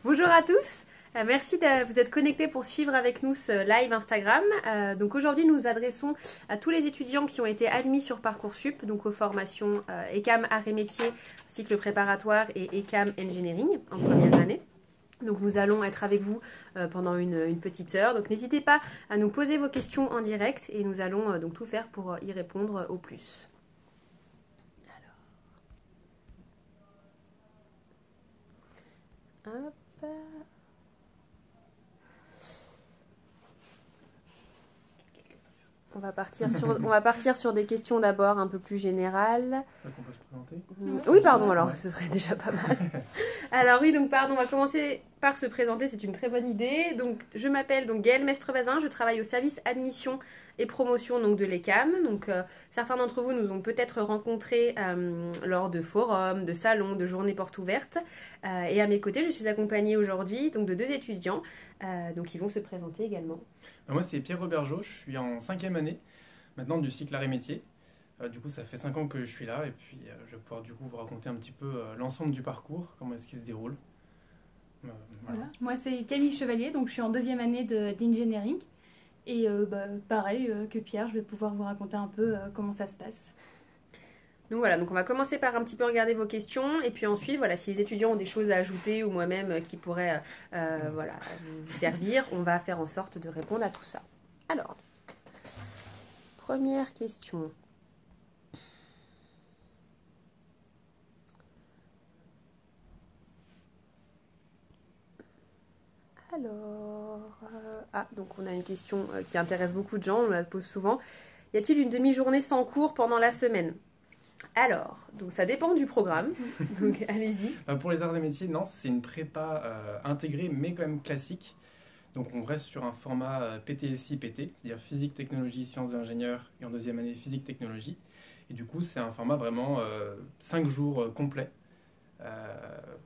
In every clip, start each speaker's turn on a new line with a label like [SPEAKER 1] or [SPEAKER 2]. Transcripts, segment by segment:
[SPEAKER 1] Bonjour à tous, merci de vous être connectés pour suivre avec nous ce live Instagram. Donc aujourd'hui nous nous adressons à tous les étudiants qui ont été admis sur Parcoursup, donc aux formations ECAM Arts et Métiers, cycle préparatoire et ECAM Engineering en première année. Donc nous allons être avec vous pendant une petite heure. Donc n'hésitez pas à nous poser vos questions en direct et nous allons donc tout faire pour y répondre au plus. Alors, hop. On va partir sur des questions d'abord un peu plus générales.
[SPEAKER 2] On peut se présenter ?
[SPEAKER 1] Oui, pardon, alors ce serait déjà pas mal. Alors oui, donc pardon, on va commencer par se présenter, c'est une très bonne idée. Donc je m'appelle donc Gaëlle Mestre-Bazin, je travaille au service admission et promotion donc, de l'ECAM. Donc certains d'entre vous nous ont peut-être rencontrés lors de forums, de salons, de journées portes ouvertes. Et à mes côtés, je suis accompagnée aujourd'hui donc, de deux étudiants donc, qui vont se présenter également.
[SPEAKER 2] Moi, c'est Pierre Robergeau, je suis en 5e année maintenant du cycle Arts et Métiers. Du coup, ça fait 5 ans que je suis là et puis je vais pouvoir du coup vous raconter un petit peu l'ensemble du parcours, comment est-ce qu'il se déroule.
[SPEAKER 3] Voilà. Moi, c'est Camille Chevalier, donc je suis en 2e année d'engineering. Et pareil que Pierre, je vais pouvoir vous raconter un peu comment ça se passe.
[SPEAKER 1] Donc voilà, donc on va commencer par un petit peu regarder vos questions et puis ensuite, voilà, si les étudiants ont des choses à ajouter ou moi-même qui pourraient voilà, vous servir, on va faire en sorte de répondre à tout ça. Alors, première question. Donc on a une question qui intéresse beaucoup de gens, on la pose souvent. Y a-t-il une demi-journée sans cours pendant la semaine ? Alors, donc ça dépend du programme, donc allez-y.
[SPEAKER 2] Pour les arts et métiers, non, c'est une prépa intégrée mais quand même classique. Donc on reste sur un format PTSI-PT, c'est-à-dire physique, technologie, sciences de l'ingénieur et en 2e année physique, technologie. Et du coup, c'est un format vraiment 5 jours complets.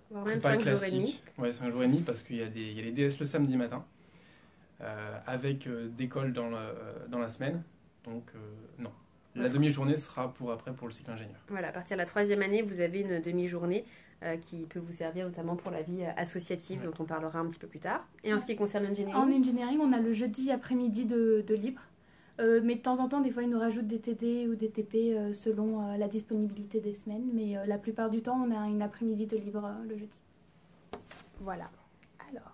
[SPEAKER 1] Voire même 5 jours et demi.
[SPEAKER 2] Ouais, 5 jours et demi parce qu'il y a les DS le samedi matin avec d'école dans la semaine. Donc non. La demi-journée sera pour après pour le cycle ingénieur.
[SPEAKER 1] Voilà, à partir de la 3e année, vous avez une demi-journée qui peut vous servir notamment pour la vie associative, dont on parlera un petit peu plus tard. Et en ce qui concerne l'engineering ?
[SPEAKER 3] En engineering, on a le jeudi après-midi de libre. Mais de temps en temps, des fois, ils nous rajoutent des TD ou des TP selon la disponibilité des semaines. Mais la plupart du temps, on a une après-midi de libre le jeudi.
[SPEAKER 1] Voilà. Alors.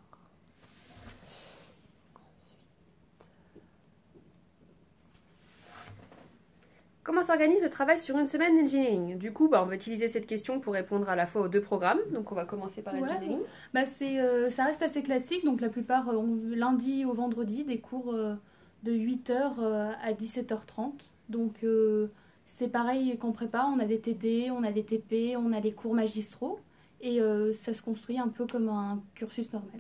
[SPEAKER 1] Comment s'organise le travail sur une semaine d'engineering ? Du coup, on va utiliser cette question pour répondre à la fois aux deux programmes. Donc, on va commencer par l'engineering.
[SPEAKER 3] Ça reste assez classique. Donc, la plupart, lundi au vendredi, des cours de 8h à 17h30. Donc, c'est pareil qu'en prépa. On a des TD, on a des TP, on a les cours magistraux. Et ça se construit un peu comme un cursus normal.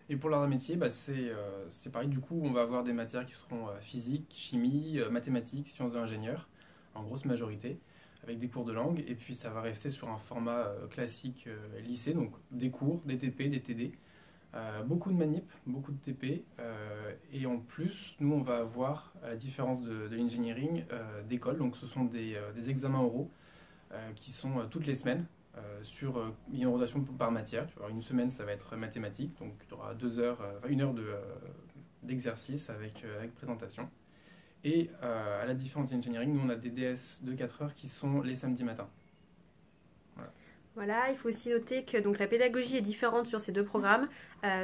[SPEAKER 2] Et pour l'art et métier, c'est pareil, du coup on va avoir des matières qui seront physique, chimie, mathématiques, sciences de l'ingénieur, en grosse majorité, avec des cours de langue, et puis ça va rester sur un format classique lycée, donc des cours, des TP, des TD, beaucoup de manip, beaucoup de TP, et en plus, nous on va avoir, à la différence de l'engineering, d'école, donc ce sont des examens oraux qui sont toutes les semaines. Sur une rotation par matière. Tu vois, une semaine, ça va être mathématiques, donc tu auras 1 heure d'exercice avec présentation. Et à la différence d'engineering, nous on a des DS de 4 heures qui sont les samedis matins.
[SPEAKER 1] Voilà, il faut aussi noter que donc, la pédagogie est différente sur ces deux programmes.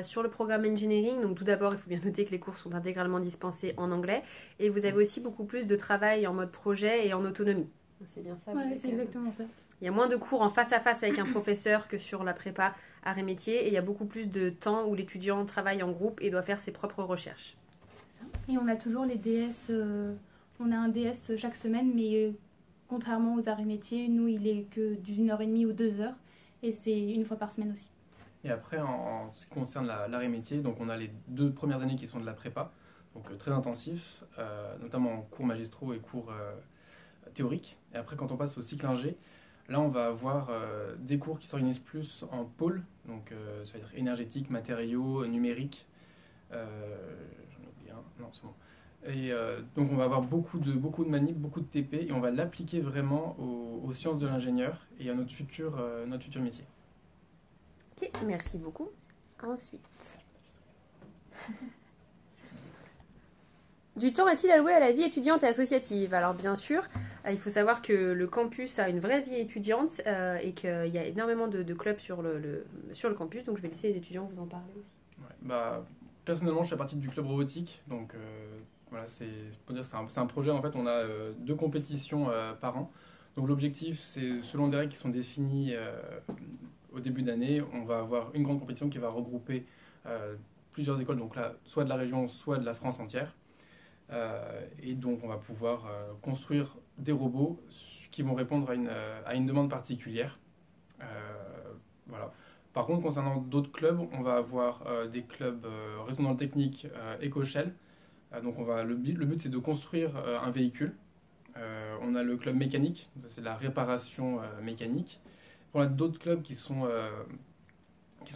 [SPEAKER 1] Sur le programme Engineering, donc tout d'abord, il faut bien noter que les cours sont intégralement dispensés en anglais. Et vous avez aussi beaucoup plus de travail en mode projet et en autonomie. C'est bien ça ?
[SPEAKER 3] Oui, c'est exactement ça.
[SPEAKER 1] Il y a moins de cours en face à face avec un professeur que sur la prépa arts et métiers. Et il y a beaucoup plus de temps où l'étudiant travaille en groupe et doit faire ses propres recherches.
[SPEAKER 3] Et on a toujours les DS. On a un DS chaque semaine, mais contrairement aux arts et métiers, nous, il est que d'1h30 ou 2h. Et c'est une fois par semaine aussi.
[SPEAKER 2] Et après, en ce qui concerne l'art et métier, donc on a les 2 premières années qui sont de la prépa, donc très intensifs, notamment en cours magistraux et cours théoriques. Et après, quand on passe au cycle ingé, là, on va avoir des cours qui s'organisent plus en pôle, donc ça va être énergétique, matériaux, numérique. J'en ai oublié un, non, c'est bon. Et donc, on va avoir beaucoup de manip, beaucoup de TP, et on va l'appliquer vraiment aux sciences de l'ingénieur et à notre futur métier.
[SPEAKER 1] Okay. Merci beaucoup. Ensuite. Du temps est-il alloué à la vie étudiante et associative? Alors bien sûr, il faut savoir que le campus a une vraie vie étudiante et qu'il y a énormément de clubs sur le campus, donc je vais laisser les étudiants vous en parler aussi.
[SPEAKER 2] Ouais, bah, personnellement, je fais partie du club robotique, donc voilà, c'est un projet. En fait, on a 2 compétitions par an. Donc l'objectif, c'est selon des règles qui sont définies au début d'année, on va avoir une grande compétition qui va regrouper plusieurs écoles, donc là, soit de la région, soit de la France entière. Et donc on va pouvoir construire des robots qui vont répondre à une demande particulière. Euh, voilà. Par contre, concernant d'autres clubs, on va avoir des clubs restant dans le technique EcoShell. Donc le but c'est de construire un véhicule. On a le club mécanique, c'est de la réparation mécanique. On a d'autres clubs qui sont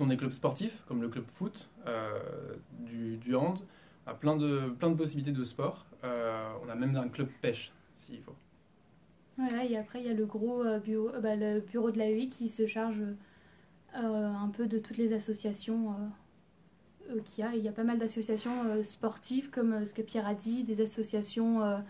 [SPEAKER 2] des clubs sportifs, comme le club foot, du hand. On a plein de possibilités de sport. On a même un club pêche, s'il faut.
[SPEAKER 3] Voilà, et après, il y a le gros bureau, le bureau de l'AEI qui se charge un peu de toutes les associations qu'il y a. Il y a pas mal d'associations sportives, comme ce que Pierre a dit, des associations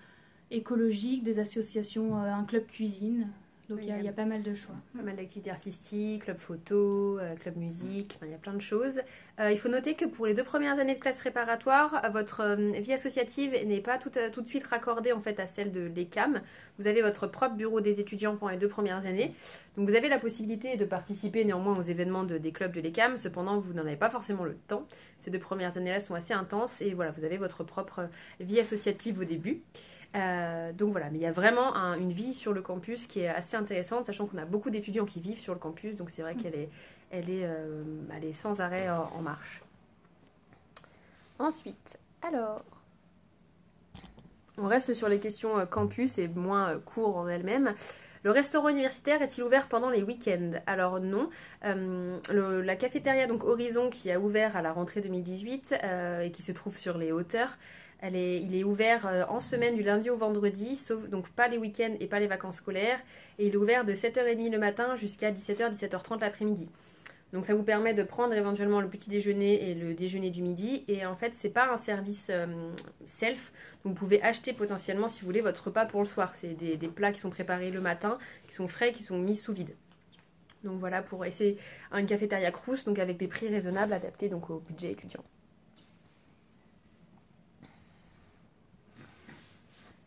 [SPEAKER 3] écologiques, des associations, un club cuisine. Donc
[SPEAKER 1] Oui,
[SPEAKER 3] il y a pas mal de choix.
[SPEAKER 1] Pas mal d'activités artistiques, club photo, club musique, enfin, il y a plein de choses. Il faut noter que pour les 2 premières années de classe préparatoire, votre vie associative n'est pas tout de suite raccordée en fait à celle de l'ECAM. Vous avez votre propre bureau des étudiants pendant les 2 premières années. Donc vous avez la possibilité de participer néanmoins aux événements des clubs de l'ECAM. Cependant, vous n'en avez pas forcément le temps. Ces 2 premières années-là sont assez intenses et voilà, vous avez votre propre vie associative au début. Donc voilà, mais il y a vraiment une vie sur le campus qui est assez intéressante, sachant qu'on a beaucoup d'étudiants qui vivent sur le campus, donc c'est vrai qu'elle est sans arrêt en marche. Ensuite, alors, on reste sur les questions campus et moins cours en elles-mêmes. Le restaurant universitaire est-il ouvert pendant les week-ends? Alors non. La cafétéria donc Horizon qui a ouvert à la rentrée 2018 et qui se trouve sur les hauteurs, il est ouvert en semaine du lundi au vendredi, sauf donc pas les week-ends et pas les vacances scolaires. Et il est ouvert de 7h30 le matin jusqu'à 17h, 17h30 l'après-midi. Donc ça vous permet de prendre éventuellement le petit déjeuner et le déjeuner du midi. Et en fait, c'est pas un service self. Donc vous pouvez acheter potentiellement, si vous voulez, votre repas pour le soir. C'est des plats qui sont préparés le matin, qui sont frais, qui sont mis sous vide. Donc voilà, pour essayer une cafétéria Crous, donc avec des prix raisonnables adaptés donc au budget étudiant.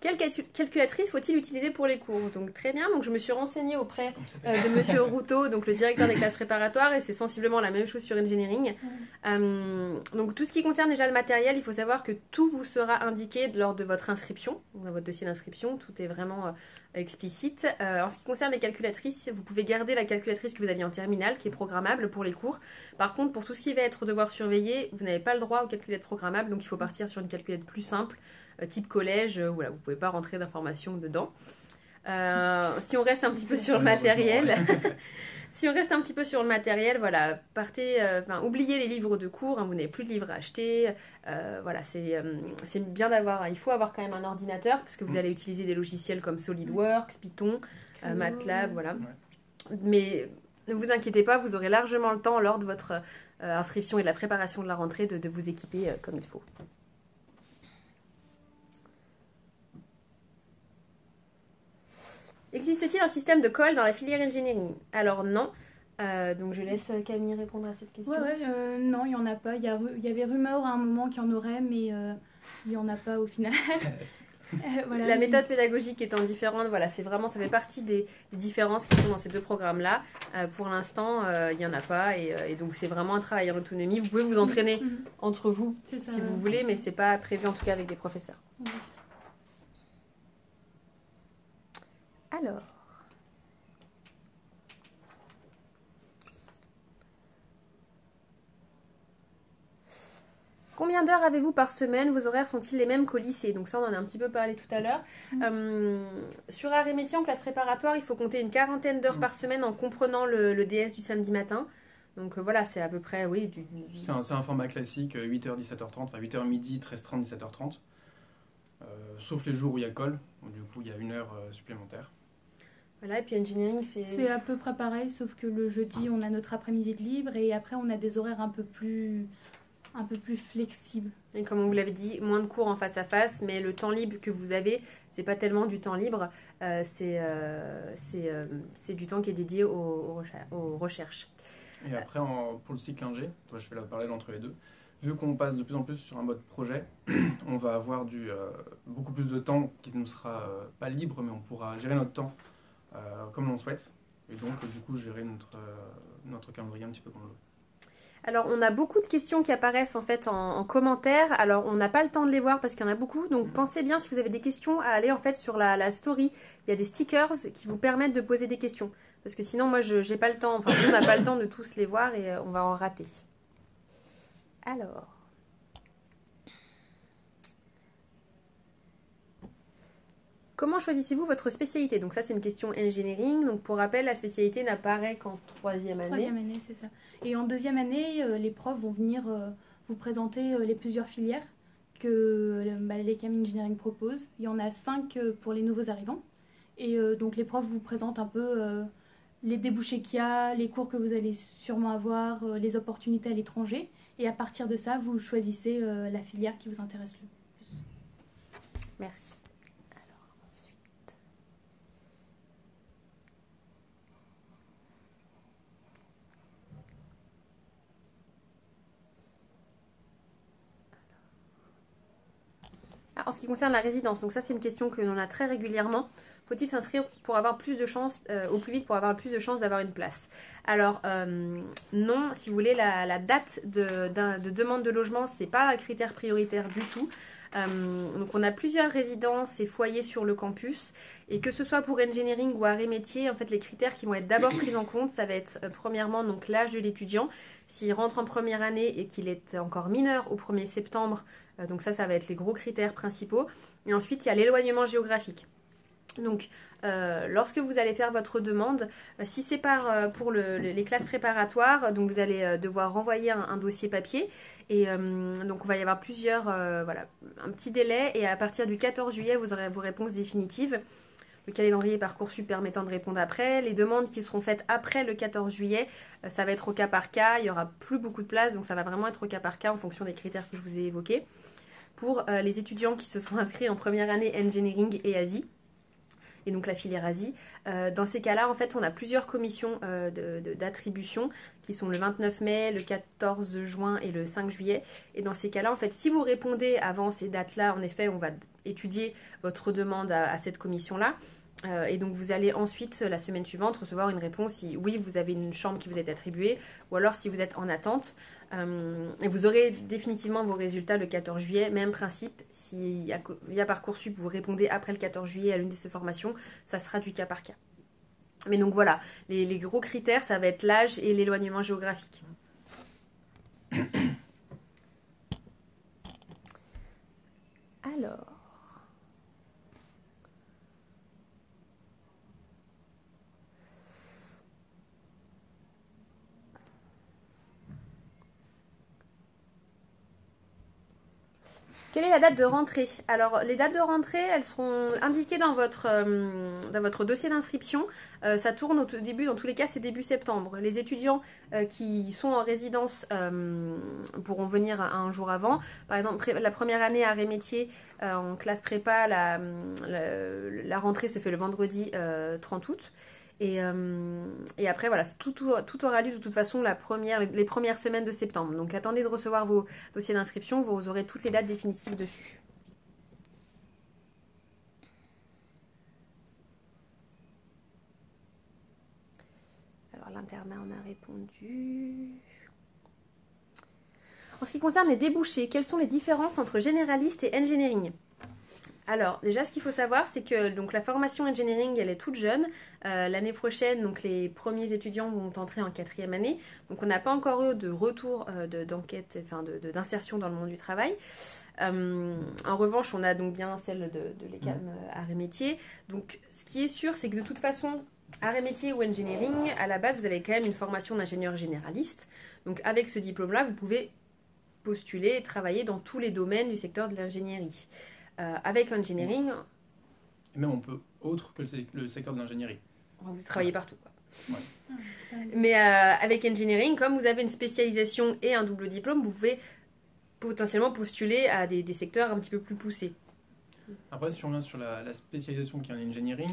[SPEAKER 1] Quelle calculatrice faut-il utiliser pour les cours? Donc très bien, donc je me suis renseignée auprès de Monsieur Routot, donc le directeur des classes préparatoires, et c'est sensiblement la même chose sur Engineering. Donc tout ce qui concerne déjà le matériel, il faut savoir que tout vous sera indiqué lors de votre inscription, dans votre dossier d'inscription, tout est vraiment explicite. En ce qui concerne les calculatrices, vous pouvez garder la calculatrice que vous aviez en terminale, qui est programmable pour les cours. Par contre, pour tout ce qui va être devoir surveiller, vous n'avez pas le droit aux calculettes programmables, donc il faut partir sur une calculette plus simple, type collège, voilà, vous ne pouvez pas rentrer d'informations dedans. Si on reste un petit peu sur le matériel, voilà, oubliez les livres de cours, hein, vous n'avez plus de livres à acheter. Voilà, c'est bien d'avoir, il faut avoir quand même un ordinateur parce que vous allez utiliser des logiciels comme SolidWorks, Python, MATLAB, voilà. Ouais. Mais ne vous inquiétez pas, vous aurez largement le temps lors de votre inscription et de la préparation de la rentrée de vous équiper comme il faut. Existe-t-il un système de colle dans la filière engineering? Alors non. Donc je laisse Camille répondre à cette question.
[SPEAKER 3] Non, il n'y en a pas. Il y avait rumeur à un moment qu'il y en aurait, mais il n'y en a pas au final.
[SPEAKER 1] Voilà, la méthode pédagogique étant différente, voilà, ça fait partie des différences qui sont dans ces 2 programmes-là. Pour l'instant, il n'y en a pas et donc c'est vraiment un travail en autonomie. Vous pouvez vous entraîner entre vous si vous voulez, mais c'est pas prévu en tout cas avec des professeurs. Alors, combien d'heures avez-vous par semaine? Vos horaires sont-ils les mêmes qu'au lycée? Donc ça, on en a un petit peu parlé tout à l'heure. Sur arts et métiers en classe préparatoire, il faut compter une 40aine d'heures par semaine en comprenant le DS du samedi matin. Donc voilà, c'est à peu près, oui.
[SPEAKER 2] C'est un format classique, 8h, 17h30, enfin 8h midi, 13h30, 17h30. Sauf les jours où il y a colle, donc du coup il y a 1 heure supplémentaire.
[SPEAKER 1] Voilà, et puis engineering,
[SPEAKER 3] C'est à peu près pareil, sauf que le jeudi, on a notre après-midi de libre et après, on a des horaires un peu plus flexibles.
[SPEAKER 1] Et comme on vous l'avait dit, moins de cours en face à face, mais le temps libre que vous avez, c'est pas tellement du temps libre, c'est du temps qui est dédié aux recherches.
[SPEAKER 2] Et après, pour le cycle ingé, je fais la parallèle entre les deux. Vu qu'on passe de plus en plus sur un mode projet, on va avoir beaucoup plus de temps qui ne sera pas libre, mais on pourra gérer notre temps comme l'on souhaite. Et donc, du coup, gérer notre calendrier un petit peu comme on veut.
[SPEAKER 1] Alors, on a beaucoup de questions qui apparaissent en fait en commentaire. Alors, on n'a pas le temps de les voir parce qu'il y en a beaucoup. Donc, pensez bien, si vous avez des questions, à aller en fait sur la story. Il y a des stickers qui vous permettent de poser des questions. Parce que sinon, moi, je n'ai pas le temps. Enfin, on n'a pas le temps de tous les voir et on va en rater. Alors. Comment choisissez-vous votre spécialité? Donc ça, c'est une question engineering. Donc pour rappel, la spécialité n'apparaît qu'en troisième année.
[SPEAKER 3] Troisième année, c'est ça. Et en deuxième année, les profs vont venir vous présenter les plusieurs filières que l'ECAM Engineering propose. Il y en a 5 pour les nouveaux arrivants. Et donc les profs vous présentent un peu les débouchés qu'il y a, les cours que vous allez sûrement avoir, les opportunités à l'étranger. Et à partir de ça, vous choisissez la filière qui vous intéresse le plus.
[SPEAKER 1] Merci. Alors, ensuite. En ce qui concerne la résidence, donc ça c'est une question que l'on a très régulièrement. Faut-il s'inscrire pour avoir plus de chances, au plus vite pour avoir plus de chances d'avoir une place? Alors non, si vous voulez, la date de demande de logement, c'est pas un critère prioritaire du tout. Donc on a plusieurs résidences et foyers sur le campus et que ce soit pour engineering ou arts et métiers, en fait les critères qui vont être d'abord pris en compte, ça va être premièrement donc l'âge de l'étudiant. S'il rentre en première année et qu'il est encore mineur au 1er septembre, donc ça va être les gros critères principaux. Et ensuite il y a l'éloignement géographique. Donc, lorsque vous allez faire votre demande, si c'est pour les classes préparatoires, donc vous allez devoir renvoyer un dossier papier. Et donc, on va y avoir un petit délai. Et à partir du 14 juillet, vous aurez vos réponses définitives. Le calendrier Parcoursup permettant de répondre après. Les demandes qui seront faites après le 14 juillet, ça va être au cas par cas. Il n'y aura plus beaucoup de place, donc ça va vraiment être au cas par cas en fonction des critères que je vous ai évoqués. Pour les étudiants qui se sont inscrits en première année Engineering et Asie, et donc la filière Asie. Dans ces cas-là, en fait, on a plusieurs commissions d'attribution qui sont le 29 mai, le 14 juin et le 5 juillet. Et dans ces cas-là, en fait, si vous répondez avant ces dates-là, en effet, on va étudier votre demande à cette commission-là. Et donc vous allez ensuite, la semaine suivante, recevoir une réponse si oui, vous avez une chambre qui vous est attribuée, ou alors si vous êtes en attente. Et vous aurez définitivement vos résultats le 14 juillet. Même principe, si via Parcoursup vous répondez après le 14 juillet à l'une de ces formations, ça sera du cas par cas. Mais donc voilà, les gros critères, ça va être l'âge et l'éloignement géographique. Alors... Quelle est la date de rentrée? Alors, les dates de rentrée, elles seront indiquées dans votre dossier d'inscription. Ça tourne au début, dans tous les cas, c'est début septembre. Les étudiants qui sont en résidence pourront venir un jour avant. Par exemple, la première année à Rémétier, en classe prépa, la rentrée se fait le vendredi 30 août. Et après, voilà, tout aura lieu de toute façon les premières semaines de septembre. Donc attendez de recevoir vos dossiers d'inscription, vous aurez toutes les dates définitives dessus. Alors l'internat, on a répondu. En ce qui concerne les débouchés, quelles sont les différences entre généraliste et engineering? Alors, déjà, ce qu'il faut savoir, c'est que donc, la formation engineering, elle est toute jeune. L'année prochaine, donc, les premiers étudiants vont entrer en 4e année. Donc, on n'a pas encore eu de retour d'enquête, enfin, d'insertion dans le monde du travail. En revanche, on a donc bien celle de l'ECAM Arts et Métiers. Donc, ce qui est sûr, c'est que de toute façon, Arts et Métiers ou engineering, à la base, vous avez quand même une formation d'ingénieur généraliste. Donc, avec ce diplôme-là, vous pouvez postuler et travailler dans tous les domaines du secteur de l'ingénierie. Avec engineering...
[SPEAKER 2] Et même on peut autre que le secteur de l'ingénierie.
[SPEAKER 1] Vous travaillez partout, quoi.
[SPEAKER 2] Ouais.
[SPEAKER 1] Mais avec engineering, comme vous avez une spécialisation et un double diplôme, vous pouvez potentiellement postuler à des secteurs un petit peu plus poussés.
[SPEAKER 2] Après, si on vient sur la spécialisation qui est en engineering,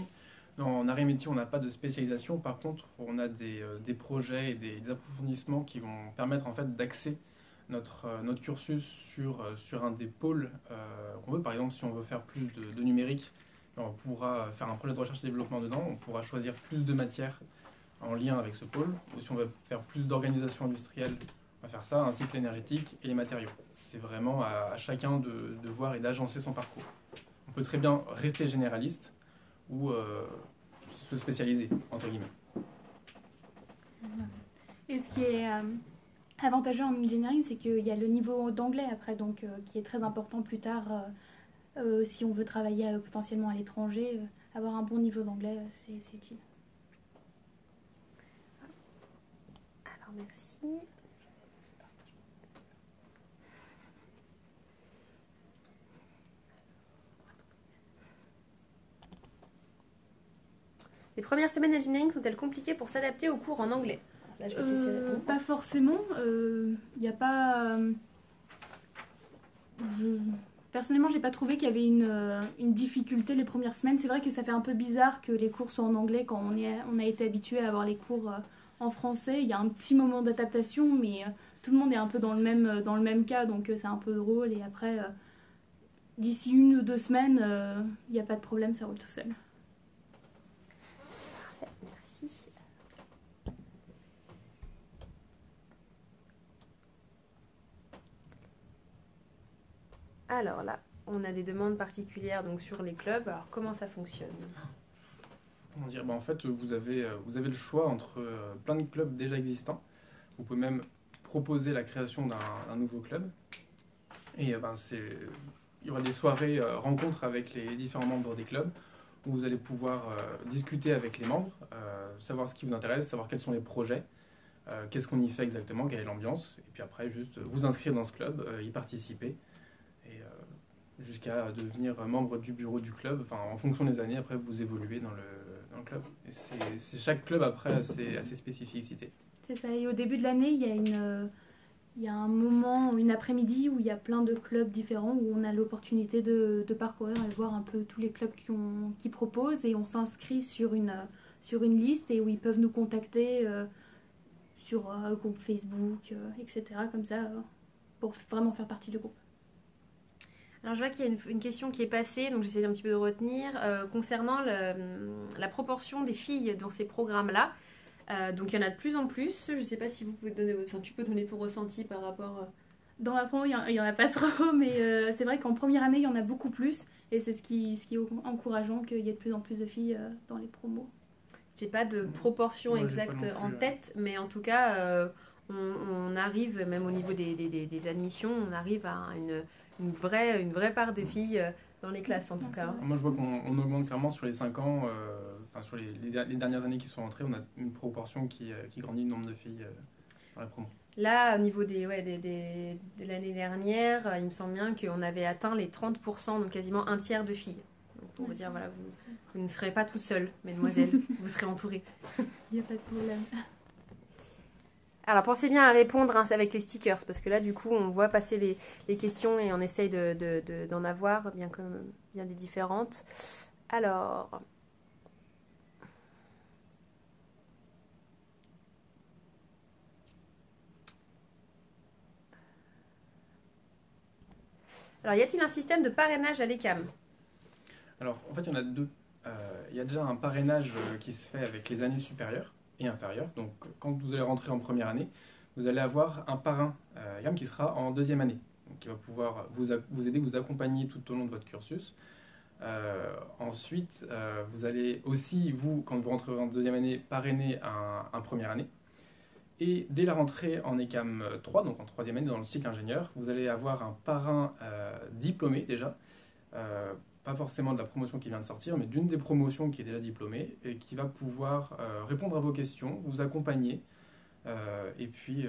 [SPEAKER 2] en arrêt métier, on n'a pas de spécialisation. Par contre, on a des projets et des approfondissements qui vont permettre en fait d'axer notre cursus sur un des pôles qu'on veut. Par exemple, si on veut faire plus de numérique, on pourra faire un projet de recherche et développement dedans. On pourra choisir plus de matières en lien avec ce pôle. Ou si on veut faire plus d'organisation industrielle, on va faire ça, ainsi que l'énergétique et les matériaux. C'est vraiment à chacun de voir et d'agencer son parcours. On peut très bien rester généraliste ou se spécialiser, entre guillemets.
[SPEAKER 3] Et ce qui est avantageux en engineering, c'est qu'il y a le niveau d'anglais après, donc qui est très important plus tard si on veut travailler potentiellement à l'étranger. Avoir un bon niveau d'anglais, c'est utile.
[SPEAKER 1] Alors, merci. Les premières semaines d'engineering sont-elles compliquées pour s'adapter aux cours en anglais? Là, je vais laisser répondre.
[SPEAKER 3] Pas forcément. Il n'y a pas. Personnellement, j'ai pas trouvé qu'il y avait une difficulté les premières semaines. C'est vrai que ça fait un peu bizarre que les cours soient en anglais quand on a été habitué à avoir les cours en français. Il y a un petit moment d'adaptation, mais tout le monde est un peu dans le même cas, donc c'est un peu drôle. Et après, d'ici 1 ou 2 semaines, il n'y a pas de problème, ça roule tout seul.
[SPEAKER 1] Merci. Alors là, on a des demandes particulières donc sur les clubs. Alors comment ça fonctionne?
[SPEAKER 2] Comment dire, en fait, vous avez le choix entre plein de clubs déjà existants. Vous pouvez même proposer la création d'un nouveau club. Et il y aura des soirées rencontres avec les différents membres des clubs où vous allez pouvoir discuter avec les membres, savoir ce qui vous intéresse, savoir quels sont les projets, qu'est-ce qu'on y fait exactement, quelle est l'ambiance. Et puis après, juste vous inscrire dans ce club, y participer. Et jusqu'à devenir membre du bureau du club. Enfin, en fonction des années, après, vous évoluez dans le club. Et c'est chaque club, après, a ses spécificités.
[SPEAKER 3] C'est ça. Et au début de l'année, il y a un moment, une après-midi où il y a plein de clubs différents où on a l'opportunité de parcourir et voir un peu tous les clubs qui proposent et on s'inscrit sur une liste et où ils peuvent nous contacter sur groupe Facebook, etc. Comme ça, pour vraiment faire partie du groupe.
[SPEAKER 1] Alors je vois qu'il y a une question qui est passée, donc j'essaie un petit peu de retenir, concernant la proportion des filles dans ces programmes-là. Donc il y en a de plus en plus. Je ne sais pas si vous pouvez tu peux donner ton ressenti par rapport.
[SPEAKER 3] Dans ma promo, il n'y en a pas trop, mais c'est vrai qu'en première année, il y en a beaucoup plus. Et c'est ce qui est encourageant qu'il y ait de plus en plus de filles dans les promos.
[SPEAKER 1] J'ai pas de proportion exacte en tête, mais en tout cas, on arrive, même au niveau des admissions, on arrive à une vraie part de filles dans les classes en tout cas.
[SPEAKER 2] Moi je vois qu'on augmente clairement sur les 5 ans, sur les dernières années qui sont entrées, on a une proportion qui grandit le nombre de filles dans la promo.
[SPEAKER 1] Là, au niveau de l'année dernière, il me semble bien qu'on avait atteint les 30%, donc quasiment un tiers de filles. Donc pour vous dire, voilà, vous ne serez pas tout seul, mesdemoiselles, vous serez entourées.
[SPEAKER 3] Il n'y a pas de problème.
[SPEAKER 1] Alors pensez bien à répondre avec les stickers, parce que là du coup on voit passer les questions et on essaye d'en avoir bien des différentes. Alors... Alors, y a-t-il un système de parrainage à l'ECAM?
[SPEAKER 2] Alors, en fait, il y en a deux. Il y a déjà un parrainage qui se fait avec les années supérieures et inférieures. Donc, quand vous allez rentrer en première année, vous allez avoir un parrain ECAM qui sera en deuxième année. Donc, qui va pouvoir vous aider, vous accompagner tout au long de votre cursus. Ensuite, vous allez aussi, quand vous rentrez en deuxième année, parrainer un première année. Et dès la rentrée en ECAM 3, donc en troisième année dans le cycle ingénieur, vous allez avoir un parrain diplômé déjà, pas forcément de la promotion qui vient de sortir, mais d'une des promotions qui est déjà diplômée et qui va pouvoir répondre à vos questions, vous accompagner et puis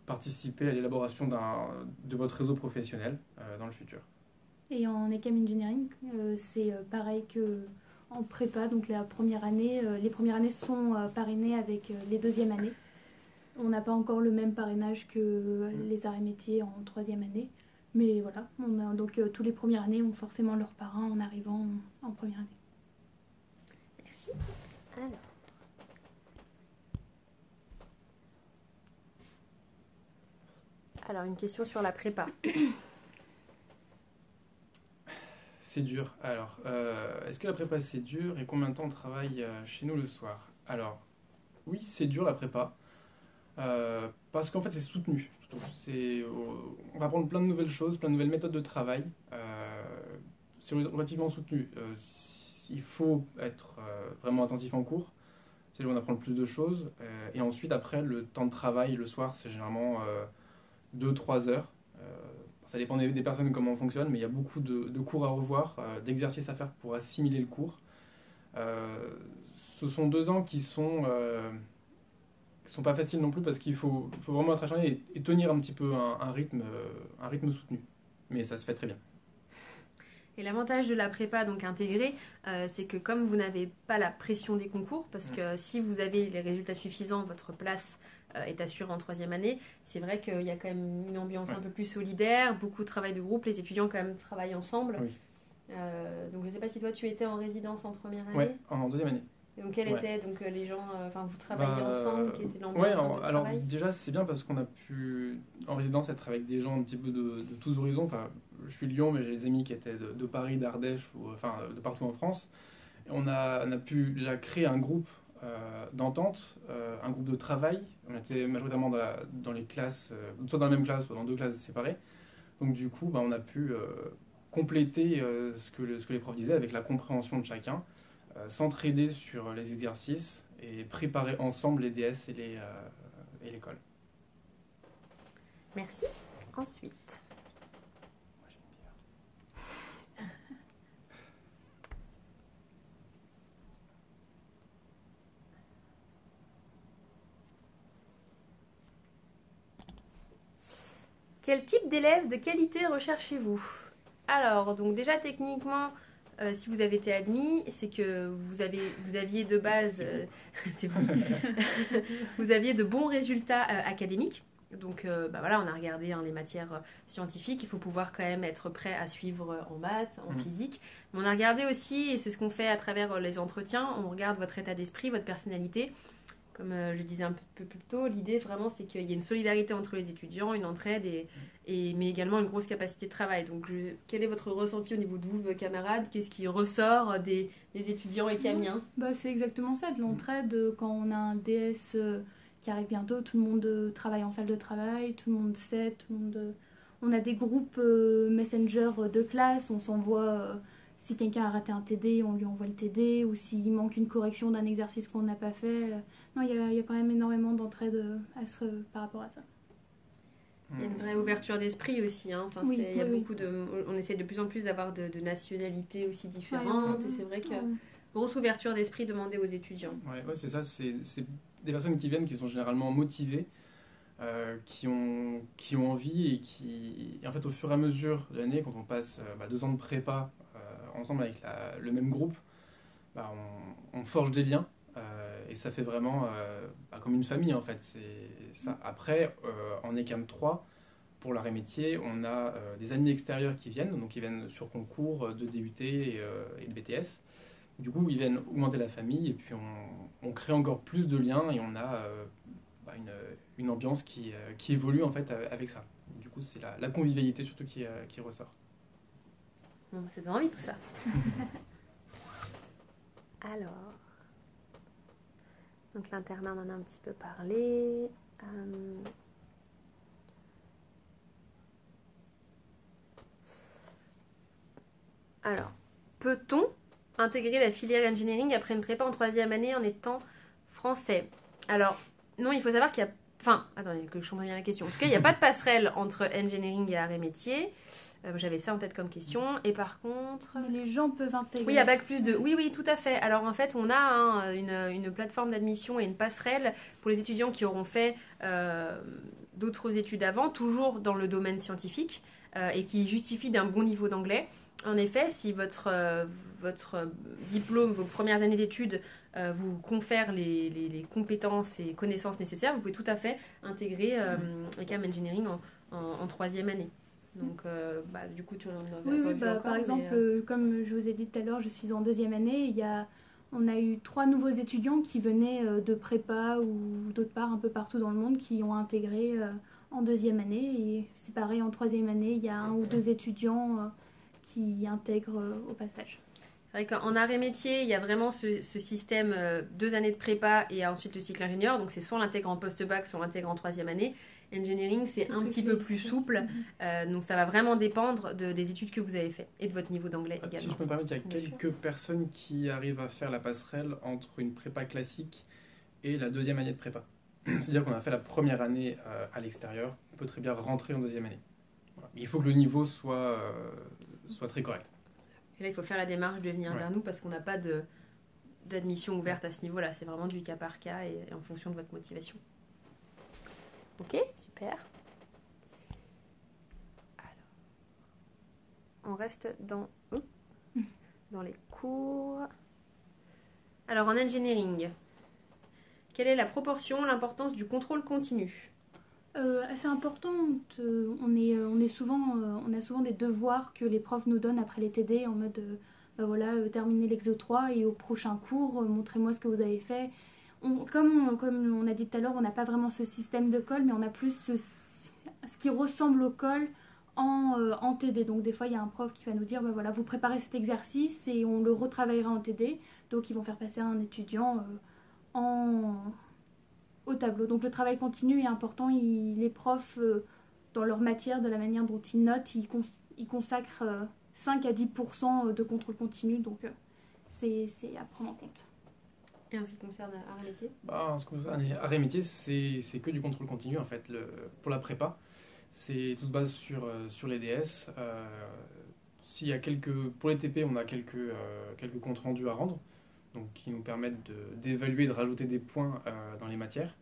[SPEAKER 2] participer à l'élaboration de votre réseau professionnel dans le futur.
[SPEAKER 3] Et en ECAM Engineering, c'est pareil en prépa, donc la première année. Les premières années sont parrainées avec les deuxièmes années. On n'a pas encore le même parrainage que les arts et métiers en troisième année. Mais voilà, donc tous les premières années ont forcément leurs parrains en arrivant en première année.
[SPEAKER 1] Merci. Alors, une question sur la prépa.
[SPEAKER 2] C'est dur. Alors, est-ce que la prépa c'est dur et combien de temps on travaille chez nous le soir? Alors, oui, c'est dur la prépa. Parce qu'en fait c'est soutenu. Je trouve. On va apprendre plein de nouvelles choses, plein de nouvelles méthodes de travail. C'est relativement soutenu. Il faut être vraiment attentif en cours. C'est là où on apprend le plus de choses. Et ensuite, après, le temps de travail le soir, c'est généralement 2-3 heures. Ça dépend des personnes comment on fonctionne, mais il y a beaucoup de cours à revoir, d'exercices à faire pour assimiler le cours. Ce sont 2 ans qui sont pas faciles non plus parce qu'il faut vraiment être acharné et tenir un petit peu un rythme soutenu. Mais ça se fait très bien.
[SPEAKER 1] Et l'avantage de la prépa donc intégrée, c'est que comme vous n'avez pas la pression des concours, parce que si vous avez les résultats suffisants, votre place est assurée en troisième année, c'est vrai qu'il y a quand même une ambiance un peu plus solidaire, beaucoup de travail de groupe, les étudiants quand même travaillent ensemble.
[SPEAKER 2] Oui.
[SPEAKER 1] Donc je ne sais pas si toi tu étais en résidence en première année.
[SPEAKER 2] Oui, en deuxième année.
[SPEAKER 1] Et donc quel était donc les gens, vous travailliez ensemble, quelle était l'ambiance de
[SPEAKER 2] alors
[SPEAKER 1] travail?
[SPEAKER 2] déjà c'est bien parce qu'on a pu en résidence être avec des gens un petit peu de tous horizons. Enfin, je suis de Lyon, mais j'ai des amis qui étaient de Paris, d'Ardèche, de partout en France. Et on a pu déjà créer un groupe d'entente, un groupe de travail. On était majoritairement dans les classes, soit dans la même classe, soit dans 2 classes séparées. Donc du coup, on a pu compléter ce que les profs disaient avec la compréhension de chacun, s'entraider sur les exercices et préparer ensemble les DS et l'école.
[SPEAKER 1] Merci. Ensuite. Quel type d'élève de qualité recherchez-vous? Alors, donc déjà techniquement, si vous avez été admis, c'est que vous aviez de base, c'est vous, vous aviez de bons résultats académiques. Donc voilà, on a regardé les matières scientifiques, il faut pouvoir quand même être prêt à suivre en maths, en physique. Mais on a regardé aussi, et c'est ce qu'on fait à travers les entretiens, on regarde votre état d'esprit, votre personnalité. Comme je disais un peu plus tôt, l'idée vraiment c'est qu'il y ait une solidarité entre les étudiants, une entraide, mais également une grosse capacité de travail. Donc quel est votre ressenti au niveau de vous, vos camarades? Qu'est-ce qui ressort des étudiants et Camiens?
[SPEAKER 3] C'est exactement ça, de l'entraide. Quand on a un DS qui arrive bientôt, tout le monde travaille en salle de travail, tout le monde sait, on a des groupes Messenger de classe, on s'envoie... Si quelqu'un a raté un TD, on lui envoie le TD, ou s'il manque une correction d'un exercice qu'on n'a pas fait. Non, il y a quand même énormément d'entraide par rapport à ça.
[SPEAKER 1] Il y a une vraie ouverture d'esprit aussi. On essaie de plus en plus d'avoir de nationalités aussi différentes. Et c'est vrai que grosse ouverture d'esprit demandée aux étudiants.
[SPEAKER 2] Ouais, c'est ça. C'est des personnes qui viennent qui sont généralement motivées, qui ont envie et en fait, au fur et à mesure de l'année, quand on passe 2 ans de prépa ensemble avec le même groupe, on forge des liens et ça fait vraiment comme une famille en fait. C'est ça. Après, en ECAM 3, pour l'arrêt métier, on a des amis extérieurs qui viennent, donc ils viennent sur concours de DUT et de BTS. Du coup, ils viennent augmenter la famille et puis on crée encore plus de liens et on a une ambiance qui évolue en fait avec ça. Du coup, c'est la convivialité surtout qui ressort.
[SPEAKER 1] Bon, ça donne envie tout ça. Alors, donc l'internat, on en a un petit peu parlé. Alors, peut-on intégrer la filière engineering après une prépa en troisième année en étant français? Alors, non, il faut savoir qu'il y a... Enfin, attendez, que je comprenne bien la question. En tout cas, il n'y a pas de passerelle entre engineering et arts et métiers. J'avais ça en tête comme question. Et par contre...
[SPEAKER 3] Mais les gens peuvent intégrer.
[SPEAKER 1] Oui, il y a Bac+2. Oui, tout à fait. Alors, en fait, on a une plateforme d'admission et une passerelle pour les étudiants qui auront fait d'autres études avant, toujours dans le domaine scientifique. et qui justifie d'un bon niveau d'anglais. En effet, si votre diplôme, vos premières années d'études vous confèrent les compétences et connaissances nécessaires, vous pouvez tout à fait intégrer ECAM Engineering en troisième année. Donc, du coup, tu en as
[SPEAKER 3] Oui,
[SPEAKER 1] pas
[SPEAKER 3] oui,
[SPEAKER 1] vu
[SPEAKER 3] bah,
[SPEAKER 1] encore,
[SPEAKER 3] par
[SPEAKER 1] mais,
[SPEAKER 3] exemple, comme je vous ai dit tout à l'heure, je suis en deuxième année. On a eu 3 nouveaux étudiants qui venaient de prépa ou d'autre part, un peu partout dans le monde, qui ont intégré en deuxième année. Et c'est pareil, en troisième année, il y a 1 ou 2 étudiants qui intègrent au passage.
[SPEAKER 1] C'est vrai qu'en arts et métiers, il y a vraiment ce système 2 années de prépa et ensuite le cycle ingénieur. Donc c'est soit on l'intègre en post-bac, soit on l'intègre en troisième année. Engineering, c'est un petit peu plus souple. Donc ça va vraiment dépendre des études que vous avez faites et de votre niveau d'anglais également.
[SPEAKER 2] Si je peux me permettre, il y a quelques personnes qui arrivent à faire la passerelle entre une prépa classique et la deuxième année de prépa. C'est-à-dire qu'on a fait la première année à l'extérieur, on peut très bien rentrer en deuxième année. Voilà. Il faut que le niveau soit très correct.
[SPEAKER 1] Et là, il faut faire la démarche de venir vers nous parce qu'on n'a pas d'admission ouverte à ce niveau-là. C'est vraiment du cas par cas et en fonction de votre motivation. Ok, super. Alors, on reste dans les cours. Alors, en engineering, quelle est la proportion, l'importance du contrôle continu ?
[SPEAKER 3] Assez importante. On a souvent des devoirs que les profs nous donnent après les TD en mode terminez l'exo 3 et au prochain cours, montrez-moi ce que vous avez fait. Comme on a dit tout à l'heure, on n'a pas vraiment ce système de colle, mais on a plus ce qui ressemble au colle en TD. Donc des fois, il y a un prof qui va nous dire, vous préparez cet exercice et on le retravaillera en TD. Donc ils vont faire passer un étudiant au tableau. Donc le travail continu est important. Les profs, dans leur matière, de la manière dont ils notent, ils consacrent 5 à 10% de contrôle continu. Donc c'est à prendre en compte.
[SPEAKER 1] Et en ce qui concerne arts et métiers ?
[SPEAKER 2] En ce qui concerne arts et métiers, c'est que du contrôle continu en fait. Pour la prépa, tout se base sur les DS. Pour les TP, on a quelques comptes rendus à rendre, donc qui nous permettent d'évaluer, de rajouter des points dans les matières.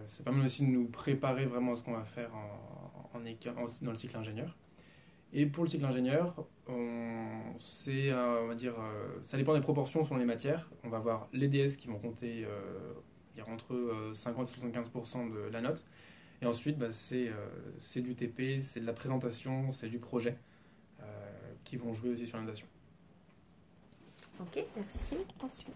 [SPEAKER 2] Ça permet aussi de nous préparer vraiment à ce qu'on va faire dans le cycle ingénieur. Et pour le cycle ingénieur, ça dépend des proportions selon les matières. On va avoir les DS qui vont compter entre 50 et 75% de la note. Et ensuite, c'est du TP, c'est de la présentation, c'est du projet qui vont jouer aussi sur la notation.
[SPEAKER 1] Ok, merci. Ensuite,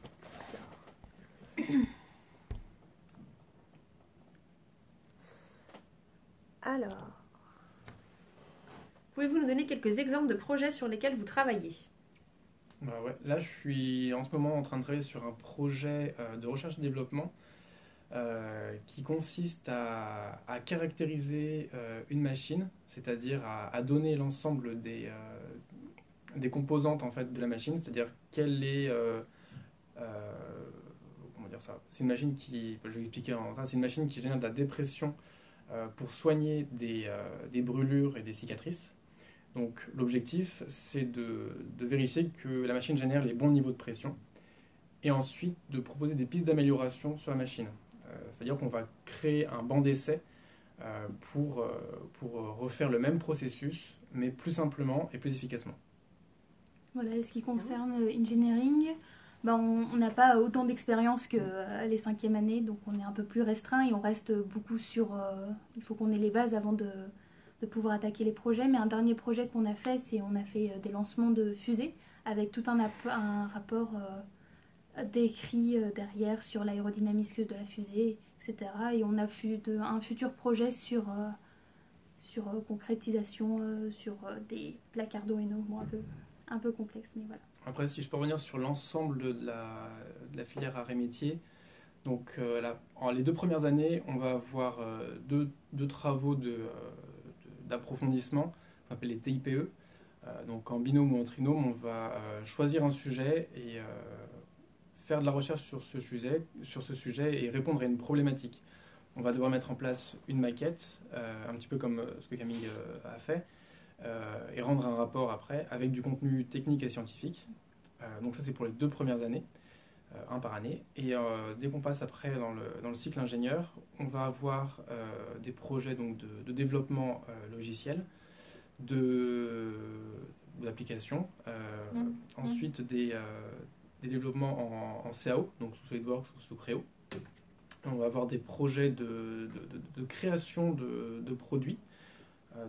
[SPEAKER 1] alors, pouvez-vous nous donner quelques exemples de projets sur lesquels vous travaillez ?
[SPEAKER 2] Là, je suis en ce moment en train de travailler sur un projet de recherche et développement qui consiste à caractériser une machine, c'est-à-dire à donner l'ensemble des composantes en fait, de la machine, c'est-à-dire quelle est... comment dire ça ? C'est une machine je vais expliquer c'est une machine qui génère de la dépression pour soigner des brûlures et des cicatrices. Donc l'objectif, c'est de vérifier que la machine génère les bons niveaux de pression et ensuite de proposer des pistes d'amélioration sur la machine. C'est-à-dire qu'on va créer un banc d'essai pour refaire le même processus, mais plus simplement et plus efficacement.
[SPEAKER 3] Voilà, ce qui concerne engineering, on n'a pas autant d'expérience que les 5e années, donc on est un peu plus restreint et on reste beaucoup sur... il faut qu'on ait les bases avant de pouvoir attaquer les projets. Mais un dernier projet qu'on a fait, on a fait des lancements de fusées avec tout un rapport décrit derrière sur l'aérodynamisme de la fusée, etc. Et on a un futur projet sur concrétisation, sur des plaques Arduino, un peu complexe, mais voilà.
[SPEAKER 2] Après, si je peux revenir sur l'ensemble de la filière arts et métiers, donc les 2 premières années, on va avoir deux travaux d'approfondissement, qu'on appelle les TIPE. Donc en binôme ou en trinôme, on va choisir un sujet et faire de la recherche sur ce sujet et répondre à une problématique. On va devoir mettre en place une maquette, un petit peu comme ce que Camille a fait, et rendre un rapport après avec du contenu technique et scientifique. Donc ça, c'est pour les 2 premières années, un par année. Et dès qu'on passe après dans le cycle ingénieur, on va avoir des projets donc, de développement logiciel, d'applications. Ensuite, des développements en CAO, donc sous SolidWorks ou sous Creo. On va avoir des projets de création de produits,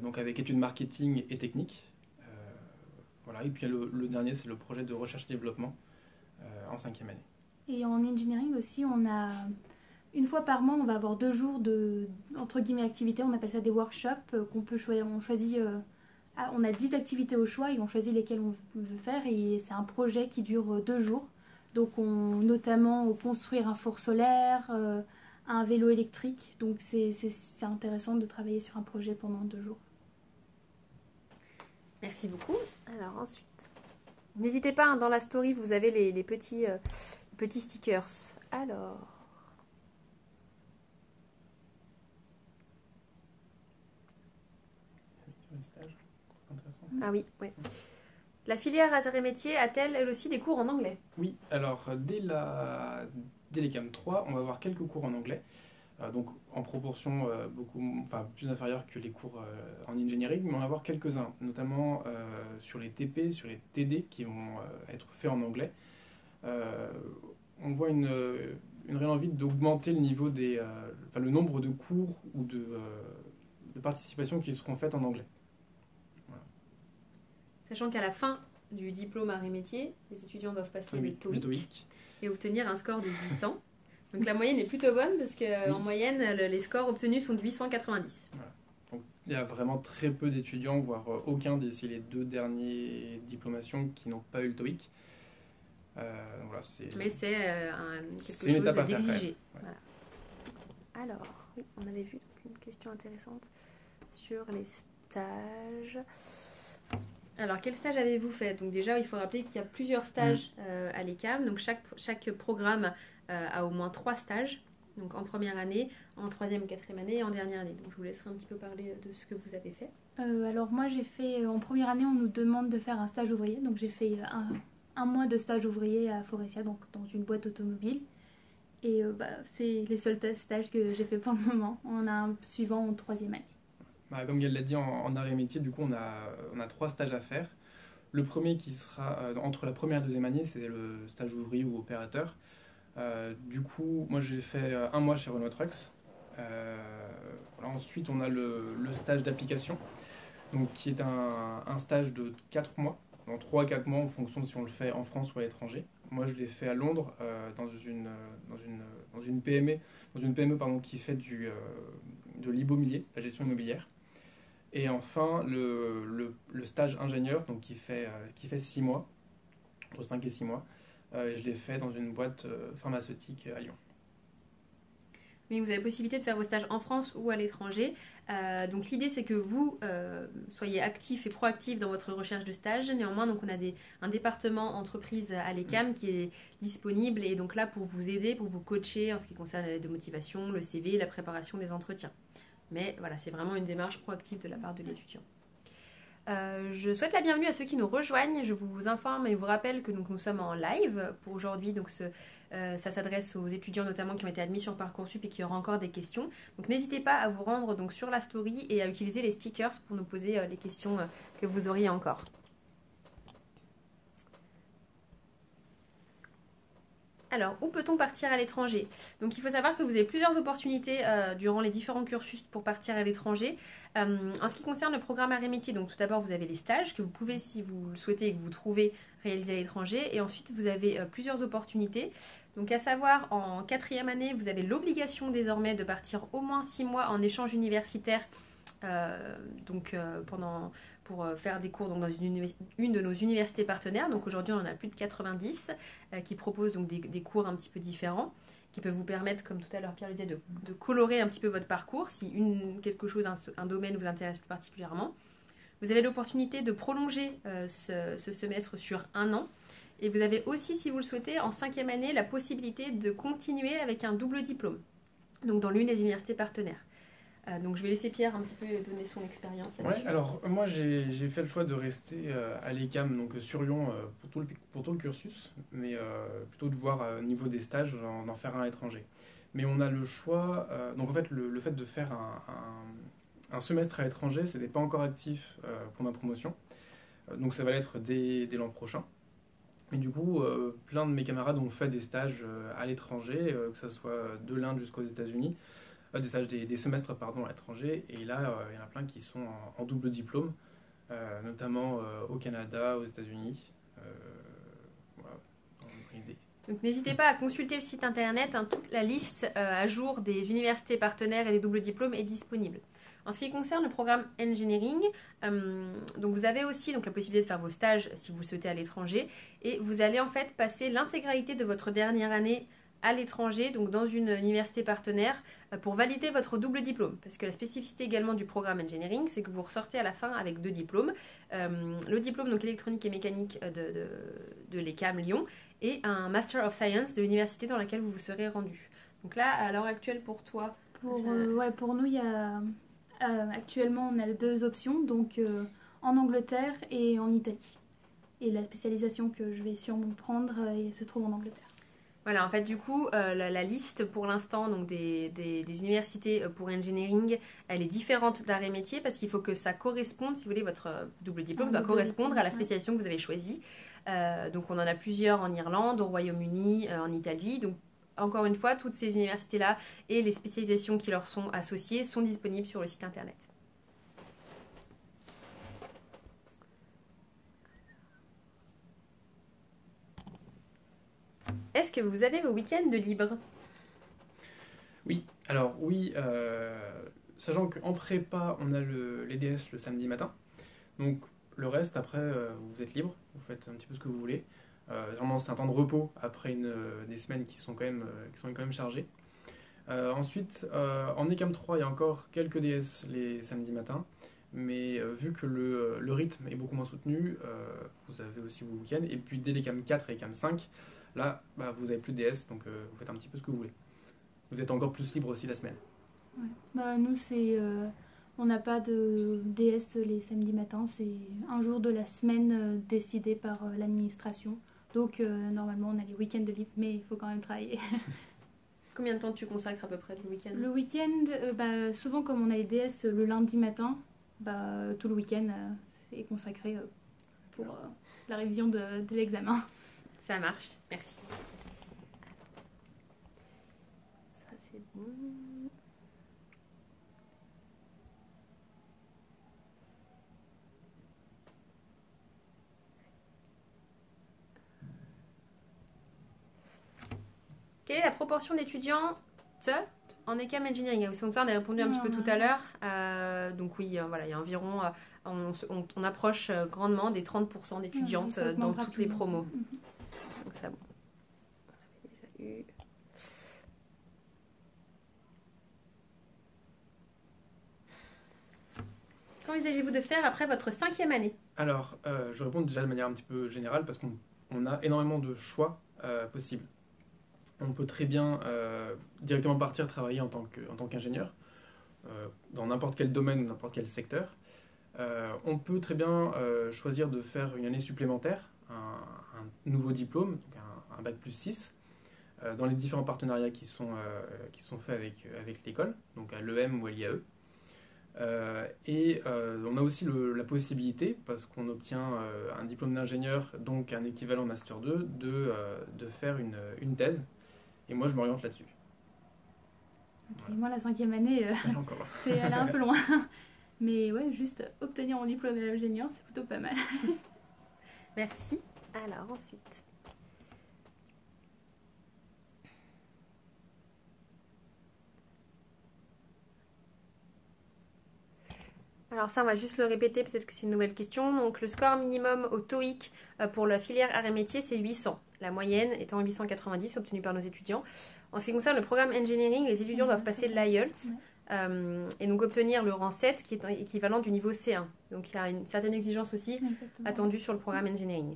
[SPEAKER 2] donc avec études marketing et techniques. Voilà. Et puis le dernier, c'est le projet de recherche-développement en 5e année.
[SPEAKER 3] Et en engineering aussi, on a une fois par mois, on va avoir 2 jours de entre guillemets activités. On appelle ça des workshops qu'on peut choisir. On a 10 activités au choix et on choisit lesquelles on veut faire. Et c'est un projet qui dure 2 jours. Donc notamment construire un four solaire, un vélo électrique. Donc c'est intéressant de travailler sur un projet pendant 2 jours.
[SPEAKER 1] Merci beaucoup. Alors ensuite, n'hésitez pas, hein, dans la story, vous avez les petits stickers. Alors, ah oui, ouais. La filière arts et métiers a-t-elle elle aussi des cours en anglais?
[SPEAKER 2] Oui, alors dès l'ECAM 3, on va avoir quelques cours en anglais, donc en proportion plus inférieure que les cours en engineering, mais on va avoir quelques-uns, notamment sur les TP, sur les TD qui vont être faits en anglais. On voit une réelle envie d'augmenter le niveau le nombre de cours ou de participation qui seront faites en anglais.
[SPEAKER 1] Sachant qu'à la fin du diplôme arts et métiers, les étudiants doivent passer le TOEIC et obtenir un score de 800. Donc la moyenne est plutôt bonne parce qu'en moyenne, les scores obtenus sont de 890. Voilà.
[SPEAKER 2] Donc, il y a vraiment très peu d'étudiants, voire aucun d'ici les 2 dernières diplomations qui n'ont pas eu le TOEIC. Voilà,
[SPEAKER 1] mais c'est quelque chose d'exigé. Ouais. Voilà. Alors, oui, on avait vu une question intéressante sur les stages. Alors, quel stage avez-vous fait? Donc déjà, il faut rappeler qu'il y a plusieurs stages à l'ECAM. Donc chaque programme a au moins 3 stages. Donc en première année, en 3e ou 4e année et en dernière année. Donc je vous laisserai un petit peu parler de ce que vous avez fait.
[SPEAKER 3] Alors moi, j'ai fait, en première année, on nous demande de faire un stage ouvrier. Donc j'ai fait un mois de stage ouvrier à Forestia, donc dans une boîte automobile. Et c'est les seuls stages que j'ai fait pour le moment. On a un suivant en 3e année.
[SPEAKER 2] Comme Gaëlle l'a dit, en arts et métiers, du coup, on a 3 stages à faire. Le premier qui sera entre la première et la 2e année, c'est le stage ouvrier ou opérateur. Du coup, moi j'ai fait 1 mois chez Renault Trucks. Voilà, ensuite, on a le stage d'application, donc, qui est un stage de 4 mois, dans 3 à 4 mois en fonction de si on le fait en France ou à l'étranger. Moi je l'ai fait à Londres, dans une PME pardon, qui fait de l'immobilier, la gestion immobilière. Et enfin, le stage ingénieur, donc qui fait 6 mois, entre 5 et 6 mois. Je l'ai fait dans une boîte pharmaceutique à Lyon.
[SPEAKER 1] Oui, vous avez la possibilité de faire vos stages en France ou à l'étranger. Donc l'idée, c'est que vous soyez actifs et proactifs dans votre recherche de stage. Néanmoins, donc on a un département entreprise à l'ECAM qui est disponible et donc là pour vous aider, pour vous coacher en ce qui concerne la lettre de motivation, le CV, la préparation des entretiens. Mais voilà, c'est vraiment une démarche proactive de la part de l'étudiant. Je souhaite la bienvenue à ceux qui nous rejoignent. Je vous informe et vous rappelle que nous sommes en live pour aujourd'hui. Donc ça s'adresse aux étudiants notamment qui ont été admis sur Parcoursup et qui auront encore des questions. Donc n'hésitez pas à vous rendre donc sur la story et à utiliser les stickers pour nous poser les questions que vous auriez encore. Alors, où peut-on partir à l'étranger? Donc, il faut savoir que vous avez plusieurs opportunités durant les différents cursus pour partir à l'étranger. En ce qui concerne le programme arts et métiers, donc tout d'abord, vous avez les stages que vous pouvez, si vous le souhaitez et que vous trouvez, réaliser à l'étranger. Et ensuite, vous avez plusieurs opportunités. Donc, à savoir, en 4e année, vous avez l'obligation désormais de partir au moins 6 mois en échange universitaire. Pour faire des cours donc, dans une de nos universités partenaires. Donc aujourd'hui, on en a plus de 90 qui proposent donc des cours un petit peu différents, qui peuvent vous permettre, comme tout à l'heure Pierre le disait, de colorer un petit peu votre parcours si un domaine vous intéresse plus particulièrement. Vous avez l'opportunité de prolonger ce semestre sur 1 an. Et vous avez aussi, si vous le souhaitez, en 5e année, la possibilité de continuer avec un double diplôme, donc dans l'une des universités partenaires. Donc je vais laisser Pierre un petit peu donner son expérience là-dessus.
[SPEAKER 2] Ouais, alors moi j'ai fait le choix de rester à l'ECAM, donc sur Lyon, pour tout le cursus, mais plutôt de voir au niveau des stages, d'en faire un à l'étranger. Mais on a le choix, donc en fait le fait de faire un un semestre à l'étranger, c'était pas encore actif pour ma promotion. Donc ça va l'être dès l'an prochain. Et du coup, plein de mes camarades ont fait des stages à l'étranger, que ce soit de l'Inde jusqu'aux États-Unis, des semestres pardon, à l'étranger. Et là, il y en a plein qui sont en double diplôme, notamment au Canada, aux États-Unis. Voilà, une idée.
[SPEAKER 1] Donc n'hésitez pas à consulter le site internet, hein, toute la liste à jour des universités partenaires et des doubles diplômes est disponible. En ce qui concerne le programme Engineering, donc vous avez aussi donc, la possibilité de faire vos stages si vous le souhaitez à l'étranger et vous allez en fait passer l'intégralité de votre dernière année à l'étranger, donc dans une université partenaire, pour valider votre double diplôme. Parce que la spécificité également du programme Engineering, c'est que vous ressortez à la fin avec 2 diplômes. Le diplôme donc électronique et mécanique de l'ECAM Lyon et un Master of Science de l'université dans laquelle vous vous serez rendu. Donc là, à l'heure actuelle, pour toi...
[SPEAKER 3] Pour nous, il y a... actuellement, on a 2 options, donc en Angleterre et en Italie. Et la spécialisation que je vais sûrement prendre se trouve en Angleterre.
[SPEAKER 1] Voilà, en fait, du coup, la liste pour l'instant donc des universités pour engineering, elle est différente d'arts et métiers parce qu'il faut que ça corresponde, si vous voulez, votre double diplôme doit correspondre à la spécialisation que vous avez choisie. Donc, on en a plusieurs en Irlande, au Royaume-Uni, en Italie. Donc, encore une fois, toutes ces universités-là et les spécialisations qui leur sont associées sont disponibles sur le site internet. Est-ce que vous avez vos week-ends de libre?
[SPEAKER 2] Oui, alors oui, sachant qu'en prépa, on a les DS le samedi matin. Donc le reste, après, vous êtes libre, vous faites un petit peu ce que vous voulez. Vraiment, c'est un temps de repos après des semaines qui sont quand même chargées. Ensuite, en ECAM 3, il y a encore quelques DS les samedis matins. Mais vu que le rythme est beaucoup moins soutenu, vous avez aussi vos week-ends. Et puis dès l'ECAM 4 et l'ECAM 5, là, vous n'avez plus de DS, donc vous faites un petit peu ce que vous voulez. Vous êtes encore plus libre aussi la semaine.
[SPEAKER 3] Ouais. Nous, on n'a pas de DS les samedis matins. C'est un jour de la semaine décidé par l'administration. Donc, normalement, on a les week-ends de libre, mais il faut quand même travailler.
[SPEAKER 1] Combien de temps tu consacres à peu près le week-end?
[SPEAKER 3] Le week-end, souvent, comme on a les DS le lundi matin, tout le week-end est consacré pour la révision de l'examen.
[SPEAKER 1] Ça marche, merci. Ça, c'est bon. Quelle est la proportion d'étudiants en ECAM Engineering? Donc ça, on a répondu un petit peu tout à l'heure. Donc oui, voilà, il y a environ... on approche grandement des 30% d'étudiantes dans toutes les promos. Donc ça, bon. On avait déjà eu... Qu'envisagez-vous de faire après votre 5e année?
[SPEAKER 2] Alors, je réponds déjà de manière un petit peu générale parce qu'on a énormément de choix possibles. On peut très bien directement partir travailler en tant qu'ingénieur dans n'importe quel domaine ou n'importe quel secteur. On peut très bien choisir de faire une année supplémentaire, un nouveau diplôme, donc un bac plus 6, dans les différents partenariats qui sont faits avec l'école, donc à l'EM ou à l'IAE. On a aussi la possibilité, parce qu'on obtient un diplôme d'ingénieur, donc un équivalent Master 2, de faire une thèse. Et moi, je m'oriente là-dessus.
[SPEAKER 3] Voilà. Moi, la 5e année, c'est aller un peu loin. Mais ouais, juste obtenir mon diplôme d'ingénieur, c'est plutôt pas mal.
[SPEAKER 1] Merci. Alors, ensuite... Alors ça, on va juste le répéter, peut-être que c'est une nouvelle question. Donc le score minimum au TOEIC pour la filière arts et métiers, c'est 800. La moyenne étant 890 obtenue par nos étudiants. En ce qui concerne le programme Engineering, les étudiants doivent passer l'IELTS et donc obtenir le rang 7 qui est équivalent du niveau C1. Donc il y a une certaine exigence aussi attendue sur le programme Engineering.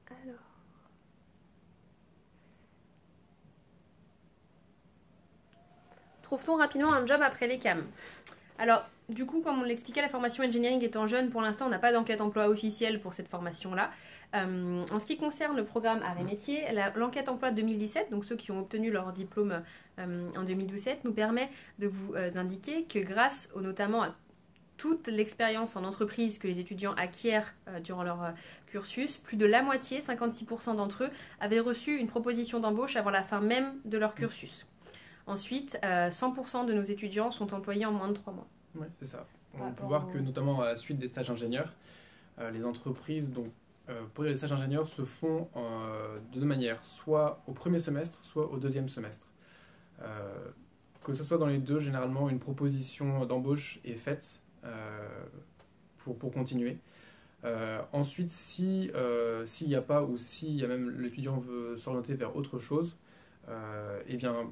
[SPEAKER 1] Alors... Trouve-t-on rapidement un job après l'ECAM? Alors, du coup, comme on l'expliquait, la formation engineering étant jeune, pour l'instant, on n'a pas d'enquête emploi officielle pour cette formation-là. En ce qui concerne le programme Arts et Métiers, l'enquête emploi 2017, donc ceux qui ont obtenu leur diplôme en 2017, nous permet de vous indiquer que grâce notamment à toute l'expérience en entreprise que les étudiants acquièrent durant leur cursus, plus de la moitié, 56% d'entre eux, avaient reçu une proposition d'embauche avant la fin même de leur cursus. Ensuite, 100% de nos étudiants sont employés en moins de 3 mois.
[SPEAKER 2] Oui, c'est ça. On peut voir que notamment à la suite des stages ingénieurs, les entreprises, donc, pour les stages ingénieurs, se font de deux manières, soit au premier semestre, soit au deuxième semestre. Que ce soit dans les deux, généralement, une proposition d'embauche est faite pour continuer. Ensuite, s'il n'y a pas, ou si même l'étudiant veut s'orienter vers autre chose, eh bien,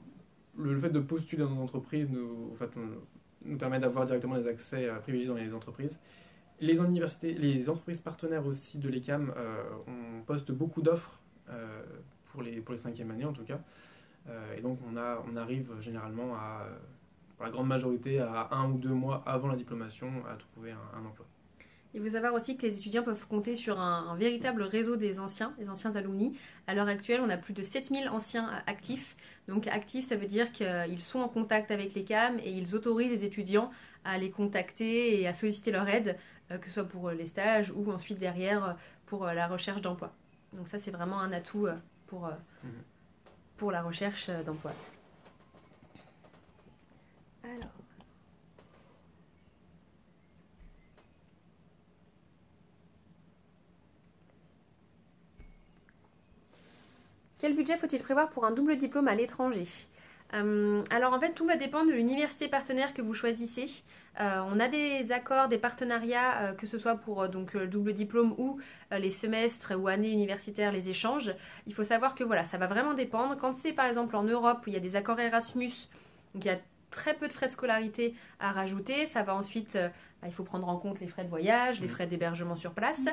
[SPEAKER 2] le fait de postuler dans une entreprise nous permet d'avoir directement des accès privilégiés dans les entreprises. Les entreprises partenaires aussi de l'ECAM, on poste beaucoup d'offres pour les 5e années en tout cas. Et donc on arrive généralement pour la grande majorité, à 1 ou 2 mois avant la diplomation, à trouver un emploi.
[SPEAKER 1] Il faut savoir aussi que les étudiants peuvent compter sur un véritable réseau des anciens alumni. À l'heure actuelle, on a plus de 7000 anciens actifs. Donc actifs, ça veut dire qu'ils sont en contact avec l'ECAM et ils autorisent les étudiants à les contacter et à solliciter leur aide, que ce soit pour les stages ou ensuite derrière pour la recherche d'emploi. Donc ça, c'est vraiment un atout pour la recherche d'emploi. Alors... Quel budget faut-il prévoir pour un double diplôme à l'étranger ? Alors en fait, tout va dépendre de l'université partenaire que vous choisissez. On a des accords, des partenariats, que ce soit pour donc, le double diplôme ou les semestres ou années universitaires, les échanges. Il faut savoir que voilà, ça va vraiment dépendre. Quand c'est par exemple en Europe où il y a des accords Erasmus, donc il y a très peu de frais de scolarité à rajouter. Ça va ensuite, il faut prendre en compte les frais de voyage, les frais d'hébergement sur place.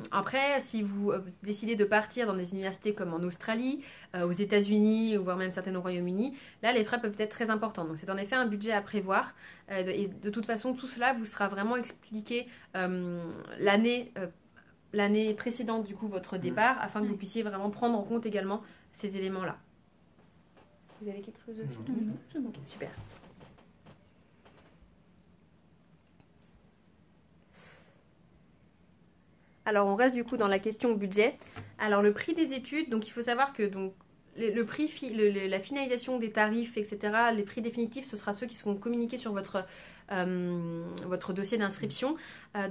[SPEAKER 1] Après, si vous décidez de partir dans des universités comme en Australie, aux États-Unis, voire même certaines au Royaume-Uni, là, les frais peuvent être très importants. Donc, c'est en effet un budget à prévoir. Et de toute façon, tout cela vous sera vraiment expliqué l'année précédente, du coup, votre départ, afin que vous puissiez vraiment prendre en compte également ces éléments-là. Vous avez quelque chose aussi ?
[SPEAKER 3] Non, c'est bon.
[SPEAKER 1] Ok, super. Alors, on reste du coup dans la question budget. Alors, le prix des études, donc il faut savoir que donc, le prix, la finalisation des tarifs, etc., les prix définitifs, ce sera ceux qui seront communiqués sur votre dossier d'inscription.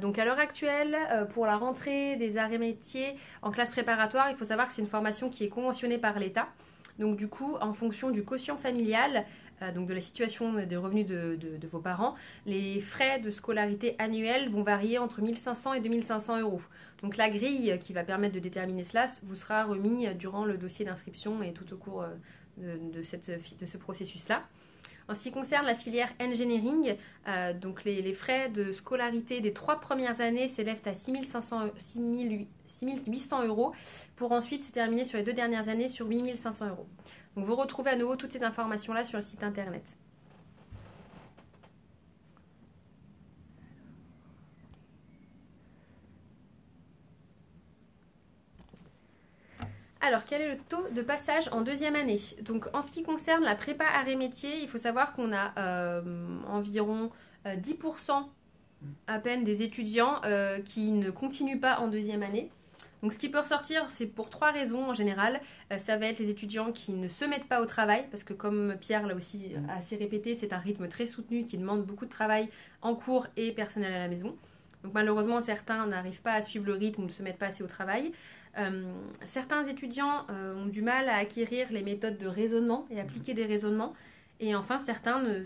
[SPEAKER 1] Donc, à l'heure actuelle, pour la rentrée des arts et métiers en classe préparatoire, il faut savoir que c'est une formation qui est conventionnée par l'État. Donc du coup, en fonction du quotient familial, donc de la situation des revenus de vos parents, les frais de scolarité annuels vont varier entre 1 500 et 2 500 euros. Donc la grille qui va permettre de déterminer cela vous sera remise durant le dossier d'inscription et tout au cours de ce processus-là. En ce qui concerne la filière engineering, donc les frais de scolarité des 3 premières années s'élèvent à 6 800 euros pour ensuite se terminer sur les 2 dernières années sur 8 500 euros. Donc vous retrouvez à nouveau toutes ces informations-là sur le site internet. Alors, quel est le taux de passage en 2e année ? Donc, en ce qui concerne la prépa arts et métiers, il faut savoir qu'on a environ 10% à peine des étudiants qui ne continuent pas en 2e année. Donc, ce qui peut ressortir, c'est pour 3 raisons en général. Ça va être les étudiants qui ne se mettent pas au travail, parce que comme Pierre l'a aussi assez répété, c'est un rythme très soutenu qui demande beaucoup de travail en cours et personnel à la maison. Donc, malheureusement, certains n'arrivent pas à suivre le rythme ou ne se mettent pas assez au travail. Certains étudiants ont du mal à acquérir les méthodes de raisonnement et appliquer des raisonnements. Et enfin, certains ne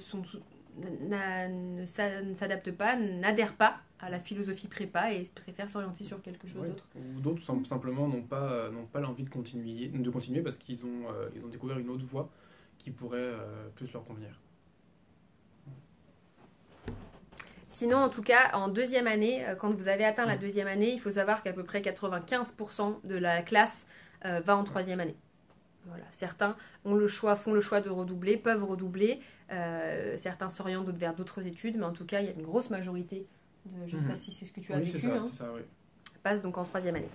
[SPEAKER 1] s'adaptent pas, n'adhèrent pas à la philosophie prépa et préfèrent s'orienter sur quelque chose d'autre.
[SPEAKER 2] Ou d'autres simplement n'ont pas l'envie de continuer parce qu'ils ont découvert une autre voie qui pourrait plus leur convenir.
[SPEAKER 1] Sinon, en tout cas, en 2e année, quand vous avez atteint la 2e année, il faut savoir qu'à peu près 95% de la classe va en 3e année. Voilà. Certains font le choix de redoubler, peuvent redoubler. Certains s'orientent vers d'autres études, mais en tout cas, il y a une grosse majorité, je ne sais pas si c'est ce que tu as
[SPEAKER 2] Oui,
[SPEAKER 1] vécu,
[SPEAKER 2] c'est ça, oui.
[SPEAKER 1] passe donc en 3e année.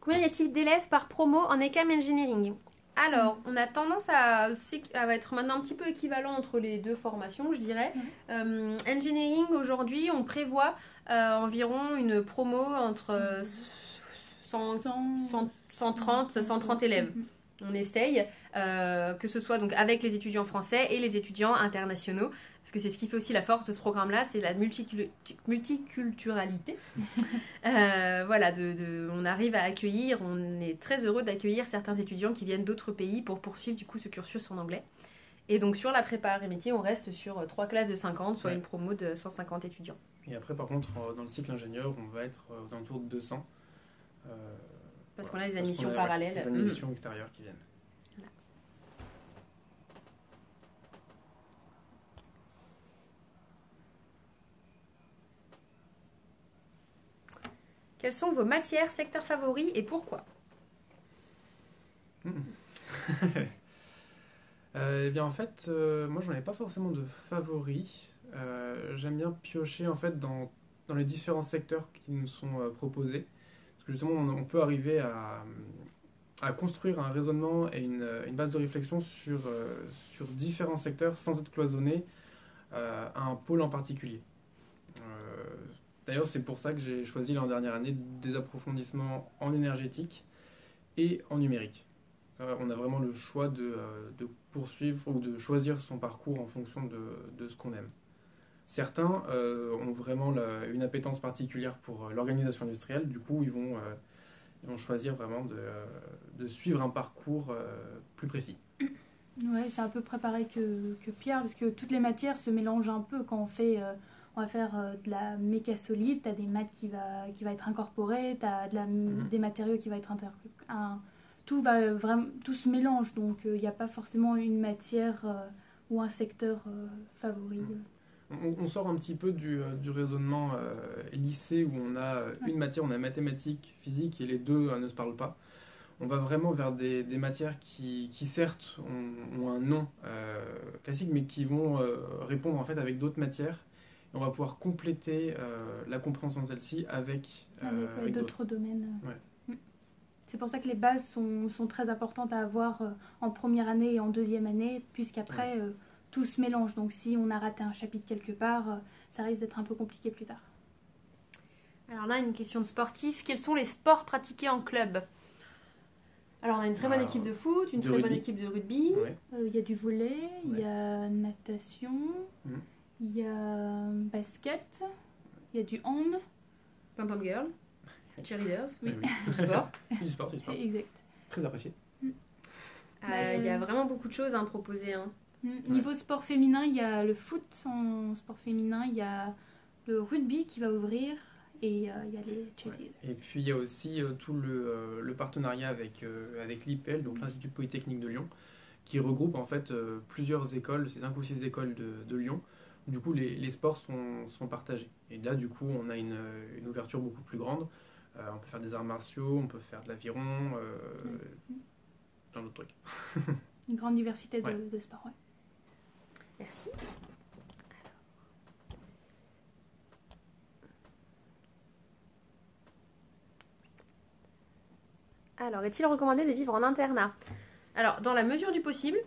[SPEAKER 1] Combien y a-t-il d'élèves par promo en ECAM Engineering? Alors, on a tendance à être maintenant un petit peu équivalent entre les deux formations, je dirais. Engineering, aujourd'hui, on prévoit environ une promo entre 130 élèves. On essaye, que ce soit donc avec les étudiants français et les étudiants internationaux, parce que c'est ce qui fait aussi la force de ce programme-là, c'est la multiculturalité. Voilà, on arrive à accueillir, on est très heureux d'accueillir certains étudiants qui viennent d'autres pays pour poursuivre du coup ce cursus en anglais. Et donc sur la prépa et métier, on reste sur 3 classes de 50, soit une promo de 150 étudiants.
[SPEAKER 2] Et après, par contre, dans le cycle ingénieur, on va être aux alentours de 200.
[SPEAKER 1] Parce qu'on a les admissions parallèles.
[SPEAKER 2] Les admissions extérieures qui viennent. Voilà.
[SPEAKER 1] Quelles sont vos matières, secteurs favoris et pourquoi?
[SPEAKER 2] Eh bien, en fait, moi, j'en ai pas forcément de favoris. J'aime bien piocher, en fait, dans les différents secteurs qui nous sont proposés. Parce que justement, on peut arriver à construire un raisonnement et une base de réflexion sur différents secteurs sans être cloisonné à un pôle en particulier. D'ailleurs, c'est pour ça que j'ai choisi l'an dernière année des approfondissements en énergétique et en numérique. On a vraiment le choix de poursuivre ou de choisir son parcours en fonction de ce qu'on aime. Certains ont vraiment une appétence particulière pour l'organisation industrielle, du coup ils vont choisir vraiment de suivre un parcours plus précis.
[SPEAKER 3] Ouais, c'est un peu préparé que Pierre, parce que toutes les matières se mélangent un peu quand on va faire de la méca solide, tu as des maths qui va être incorporé, tu as des matériaux qui va être tout se mélange, donc il n'y a pas forcément une matière ou un secteur favori.
[SPEAKER 2] On sort un petit peu du raisonnement lycée où on a une matière, on a mathématiques, physique et les deux ne se parlent pas. On va vraiment vers des matières qui certes ont un nom classique mais qui vont répondre en fait avec d'autres matières. Et on va pouvoir compléter la compréhension de celle-ci avec
[SPEAKER 3] d'autres domaines.
[SPEAKER 2] Ouais.
[SPEAKER 3] C'est pour ça que les bases sont très importantes à avoir en première année et en deuxième année, puisqu'après tout se mélange. Donc si on a raté un chapitre quelque part, ça risque d'être un peu compliqué plus tard.
[SPEAKER 1] Alors là, une question de sportif. Quels sont les sports pratiqués en club? Alors on a une très bonne équipe de foot, une très bonne équipe de rugby.
[SPEAKER 3] Il y a du volley, il y a natation, il y a basket, il y a du hand.
[SPEAKER 1] Pom-pom girl, cheerleaders,
[SPEAKER 2] oui.
[SPEAKER 1] Tout sport.
[SPEAKER 2] Du sport.
[SPEAKER 3] C'est exact.
[SPEAKER 2] Très apprécié.
[SPEAKER 1] Il y a vraiment beaucoup de choses à proposer.
[SPEAKER 3] Niveau sport féminin, il y a le foot en sport féminin, il y a le rugby qui va ouvrir et il y a les cheerleaders.
[SPEAKER 2] Et puis il y a aussi tout le partenariat avec l'IPL, donc l'Institut Polytechnique de Lyon, qui regroupe en fait plusieurs écoles, c'est 5 ou 6 écoles de Lyon. Du coup, les sports sont partagés. Et là, du coup, on a une ouverture beaucoup plus grande. On peut faire des arts martiaux, on peut faire de l'aviron, plein d'autres trucs.
[SPEAKER 3] Une grande diversité de sports, ouais.
[SPEAKER 1] Merci. Alors, est-il recommandé de vivre en internat? Alors, dans la mesure du possible,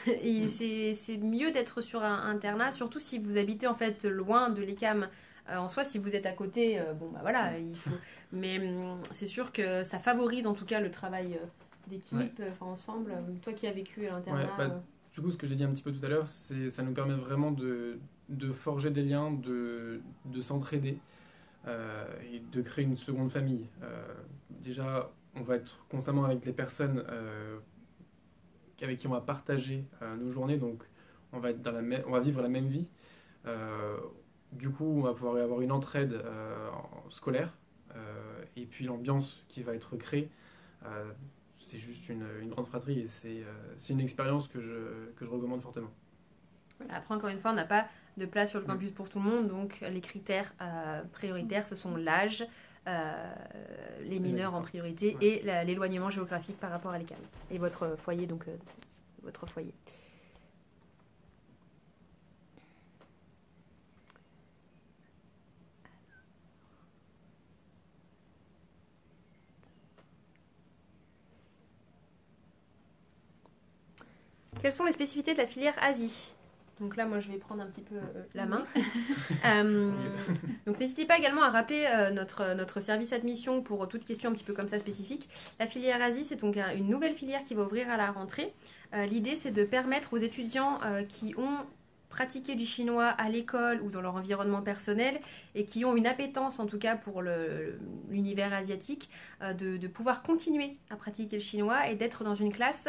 [SPEAKER 1] c'est mieux d'être sur un internat, surtout si vous habitez en fait loin de l'ECAM. En soi, si vous êtes à côté, il faut. Mais c'est sûr que ça favorise en tout cas le travail d'équipe, ensemble. Toi qui as vécu à l'internat.
[SPEAKER 2] Du coup, ce que j'ai dit un petit peu tout à l'heure, ça nous permet vraiment de forger des liens, de s'entraider et de créer une seconde famille. Déjà, on va être constamment avec les personnes avec qui on va partager nos journées, donc on va vivre la même vie. Du coup, on va pouvoir avoir une entraide scolaire et puis l'ambiance qui va être créée. C'est juste une grande fratrie et c'est une expérience que je recommande fortement.
[SPEAKER 1] Voilà, après, encore une fois, on n'a pas de place sur le campus pour tout le monde. Donc les critères prioritaires, ce sont l'âge, les mineurs en priorité et l'éloignement géographique par rapport à l'ECAM. Et votre foyer, donc votre foyer. Quelles sont les spécificités de la filière Asie ? Donc là, moi, je vais prendre un petit peu la main. Donc n'hésitez pas également à rappeler notre service admission pour toute question un petit peu comme ça spécifique. La filière Asie, c'est donc une nouvelle filière qui va ouvrir à la rentrée. L'idée, c'est de permettre aux étudiants qui ont pratiqué du chinois à l'école ou dans leur environnement personnel et qui ont une appétence en tout cas pour l'univers asiatique, de pouvoir continuer à pratiquer le chinois et d'être dans une classe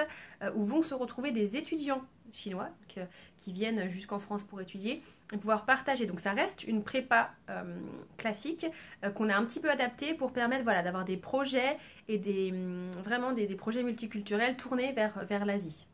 [SPEAKER 1] où vont se retrouver des étudiants chinois qui viennent jusqu'en France pour étudier et pouvoir partager. Donc ça reste une prépa classique qu'on a un petit peu adaptée pour permettre d'avoir des projets et vraiment des projets multiculturels tournés vers l'Asie.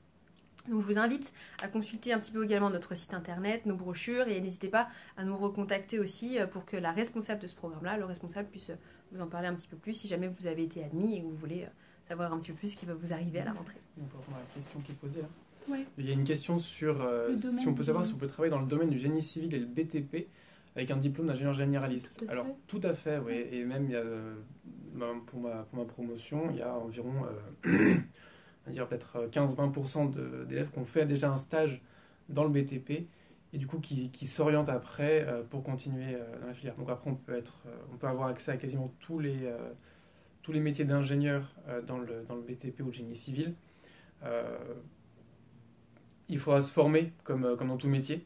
[SPEAKER 1] Donc je vous invite à consulter un petit peu également notre site internet, nos brochures et n'hésitez pas à nous recontacter aussi pour que la responsable de ce programme-là, le responsable puisse vous en parler un petit peu plus si jamais vous avez été admis et que vous voulez savoir un petit peu plus ce qui va vous arriver à la rentrée.
[SPEAKER 2] On peut répondre à la question qui est posée là.
[SPEAKER 3] Oui.
[SPEAKER 2] Il y a une question sur si on peut savoir si on peut travailler dans le domaine du génie civil et le BTP avec un diplôme d'ingénieur généraliste. Alors tout à fait, oui. Et même il y a, pour ma promotion, il y a environ on va dire peut-être 15-20% d'élèves qui ont fait déjà un stage dans le BTP et du coup qui s'orientent après pour continuer dans la filière. Donc après on peut avoir accès à quasiment tous les métiers d'ingénieur dans le BTP ou le génie civil. Il faudra se former comme dans tout métier.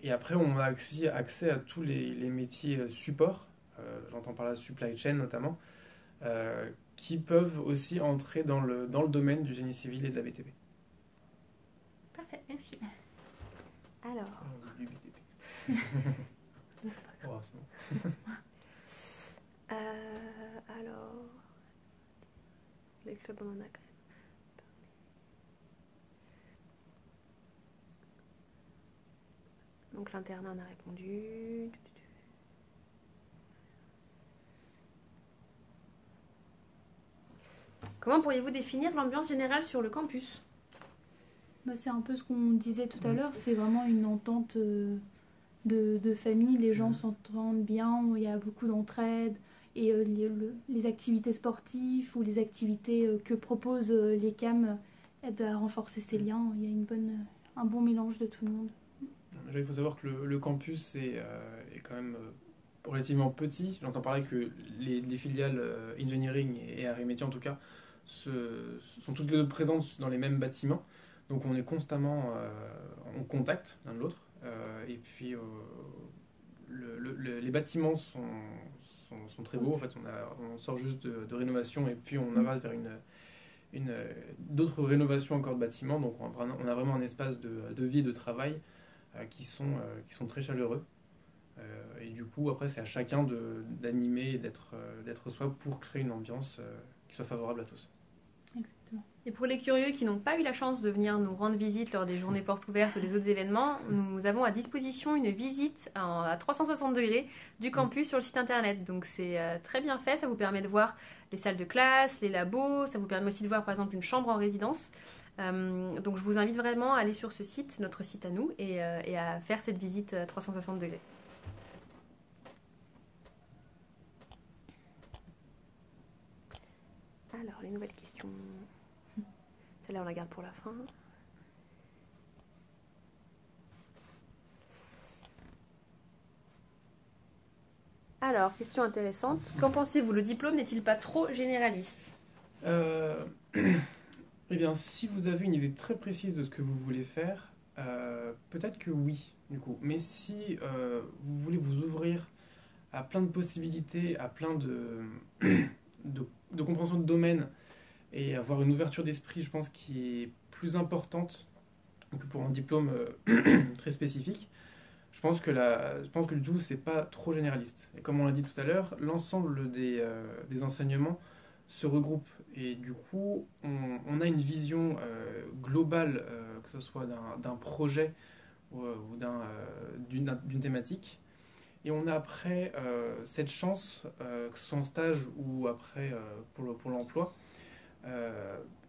[SPEAKER 2] Et après, on a aussi accès à tous les métiers support, j'entends par là supply chain notamment, qui peuvent aussi entrer dans le domaine du génie civil et de la BTP.
[SPEAKER 1] Parfait, merci. Alors.
[SPEAKER 2] Du BTP. Oh, c'est bon.
[SPEAKER 1] Alors. Les clubs, on en a quand même. Donc l'internat, on a répondu. Comment pourriez-vous définir l'ambiance générale sur le campus ?
[SPEAKER 3] C'est un peu ce qu'on disait tout à l'heure, c'est vraiment une entente de famille, les gens s'entendent bien, il y a beaucoup d'entraide et les activités sportives ou les activités que proposent les CAM aident à renforcer ces liens, il y a un bon mélange de tout le monde.
[SPEAKER 2] Il faut savoir que le campus est quand même relativement petit. J'entends parler que les filiales engineering et arts et métiers en tout cas sont toutes les deux présentes dans les mêmes bâtiments. Donc on est constamment en contact l'un de l'autre. Et puis les bâtiments sont très beaux. En fait, on sort juste de rénovation et puis on avance vers d'autres rénovations encore de bâtiments. Donc on a vraiment un espace de vie et de travail qui sont très chaleureux. Et du coup, après, c'est à chacun d'animer et d'être soi pour créer une ambiance qui soit favorable à tous.
[SPEAKER 3] Exactement.
[SPEAKER 1] Et pour les curieux qui n'ont pas eu la chance de venir nous rendre visite lors des journées portes ouvertes ou des autres événements, nous avons à disposition une visite à 360 degrés du campus sur le site internet. Donc c'est très bien fait, ça vous permet de voir les salles de classe, les labos, ça vous permet aussi de voir par exemple une chambre en résidence. Donc je vous invite vraiment à aller sur ce site, notre site à nous, et à faire cette visite 360 degrés. Alors, les nouvelles questions. Celle-là, on la garde pour la fin. Alors, question intéressante. Qu'en pensez-vous ? Le diplôme n'est-il pas trop généraliste ?
[SPEAKER 2] Eh bien, si vous avez une idée très précise de ce que vous voulez faire, peut-être que oui, du coup. Mais si vous voulez vous ouvrir à plein de possibilités, à plein de compréhension de domaine et avoir une ouverture d'esprit, je pense, qui est plus importante que pour un diplôme très spécifique. Je pense que du tout, c'est pas trop généraliste. Et comme on l'a dit tout à l'heure, l'ensemble des enseignements se regroupent. Et du coup, on a une vision globale, que ce soit d'un projet d'une thématique. Et on a après cette chance, que ce soit en stage ou après pour l'emploi,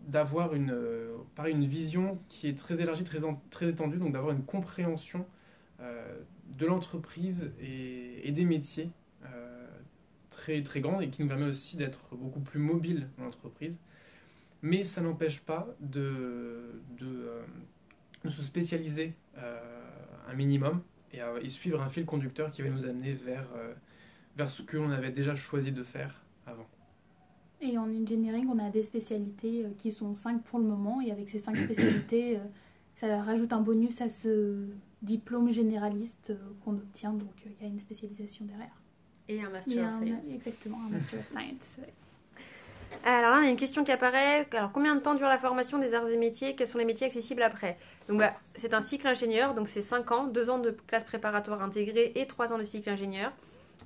[SPEAKER 2] d'avoir une vision qui est très élargie, très étendue, donc d'avoir une compréhension de l'entreprise et des métiers très, très grande et qui nous permet aussi d'être beaucoup plus mobile dans l'entreprise. Mais ça n'empêche pas de se spécialiser un minimum et suivre un fil conducteur qui va nous amener vers ce que l'on avait déjà choisi de faire avant.
[SPEAKER 3] Et en engineering, on a des spécialités qui sont 5 pour le moment. Et avec ces 5 spécialités, ça rajoute un bonus à ce diplôme généraliste qu'on obtient. Donc il y a une spécialisation derrière.
[SPEAKER 1] Et un Master of Science.
[SPEAKER 3] Exactement, un Master of Science. Ouais.
[SPEAKER 1] Alors là, on a une question qui apparaît. Alors, combien de temps dure la formation des arts et métiers? Quels sont les métiers accessibles après? Donc, c'est un cycle ingénieur, donc c'est 5 ans, 2 ans de classe préparatoire intégrée et 3 ans de cycle ingénieur.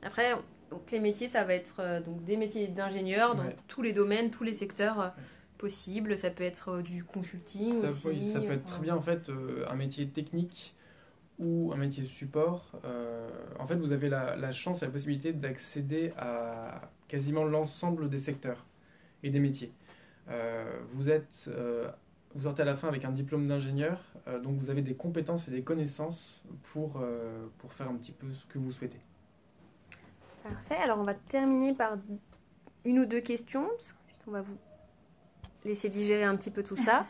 [SPEAKER 1] Après, donc, les métiers, ça va être donc, des métiers d'ingénieur dans tous les domaines, tous les secteurs possibles. Ça peut être du consulting aussi.
[SPEAKER 2] Ça peut être très bien, en fait, un métier technique ou un métier de support. En fait, vous avez la chance et la possibilité d'accéder à quasiment l'ensemble des secteurs et des métiers. Vous sortez à la fin avec un diplôme d'ingénieur, donc vous avez des compétences et des connaissances pour faire un petit peu ce que vous souhaitez.
[SPEAKER 1] Parfait, alors on va terminer par une ou deux questions, on va vous laisser digérer un petit peu tout ça.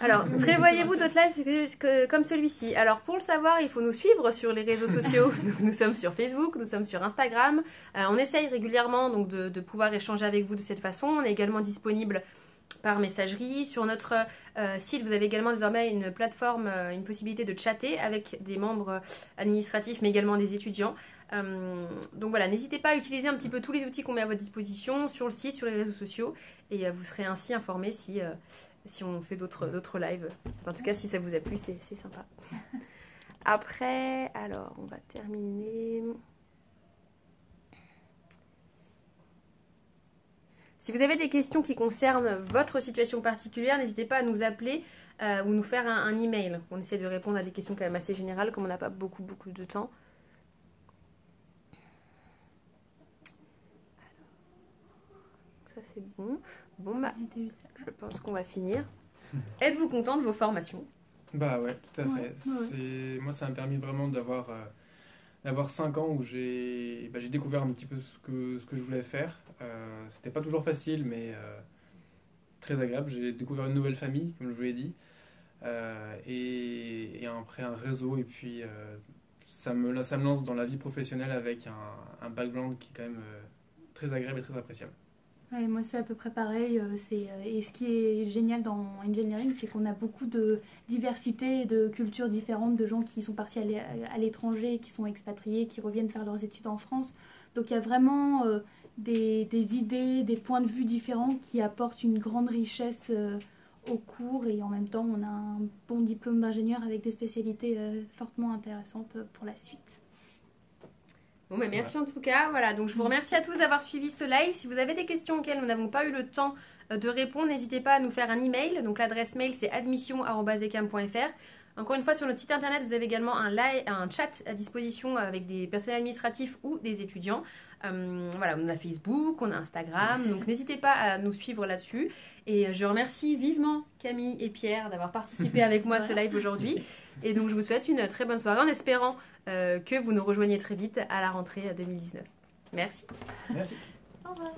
[SPEAKER 1] Alors, prévoyez-vous d'autres lives comme celui-ci. Alors, pour le savoir, il faut nous suivre sur les réseaux sociaux. Nous sommes sur Facebook, nous sommes sur Instagram. On essaye régulièrement donc, de pouvoir échanger avec vous de cette façon. On est également disponible par messagerie. Sur notre site, vous avez également désormais une plateforme, une possibilité de chatter avec des membres administratifs, mais également des étudiants. Donc voilà, n'hésitez pas à utiliser un petit peu tous les outils qu'on met à votre disposition sur le site, sur les réseaux sociaux, et vous serez ainsi informés si on fait d'autres lives. En tout cas, si ça vous a plu, c'est sympa. Après, alors, on va terminer. Si vous avez des questions qui concernent votre situation particulière, n'hésitez pas à nous appeler ou nous faire un email. On essaie de répondre à des questions quand même assez générales, comme on n'a pas beaucoup de temps. Ça, c'est bon. Bon, je pense qu'on va finir. Êtes-vous content de vos formations?
[SPEAKER 2] Bah ouais, tout à fait. Ouais. Moi, ça m'a permis vraiment d'avoir 5 ans où j'ai découvert un petit peu ce que je voulais faire. C'était pas toujours facile, mais très agréable. J'ai découvert une nouvelle famille, comme je vous l'ai dit, et après un réseau. Et puis, ça me lance dans la vie professionnelle avec un background qui est quand même très agréable et très appréciable.
[SPEAKER 3] Ouais, moi, c'est à peu près pareil. Et ce qui est génial dans engineering, c'est qu'on a beaucoup de diversité et de cultures différentes, de gens qui sont partis à l'étranger, qui sont expatriés, qui reviennent faire leurs études en France. Donc, il y a vraiment des idées, des points de vue différents qui apportent une grande richesse au cours. Et en même temps, on a un bon diplôme d'ingénieur avec des spécialités fortement intéressantes pour la suite.
[SPEAKER 1] Bon, mais merci en tout cas. Voilà, donc je vous remercie à tous d'avoir suivi ce live. Si vous avez des questions auxquelles nous n'avons pas eu le temps de répondre, n'hésitez pas à nous faire un email. Donc l'adresse mail, c'est admission@ecam.fr. Encore une fois, sur notre site internet, vous avez également un chat à disposition avec des personnels administratifs ou des étudiants. Voilà, on a Facebook, on a Instagram, donc n'hésitez pas à nous suivre là-dessus. Et je remercie vivement Camille et Pierre d'avoir participé avec moi à ce live aujourd'hui. Et donc je vous souhaite une très bonne soirée en espérant que vous nous rejoigniez très vite à la rentrée 2019. Merci.
[SPEAKER 2] Merci.
[SPEAKER 3] Au revoir.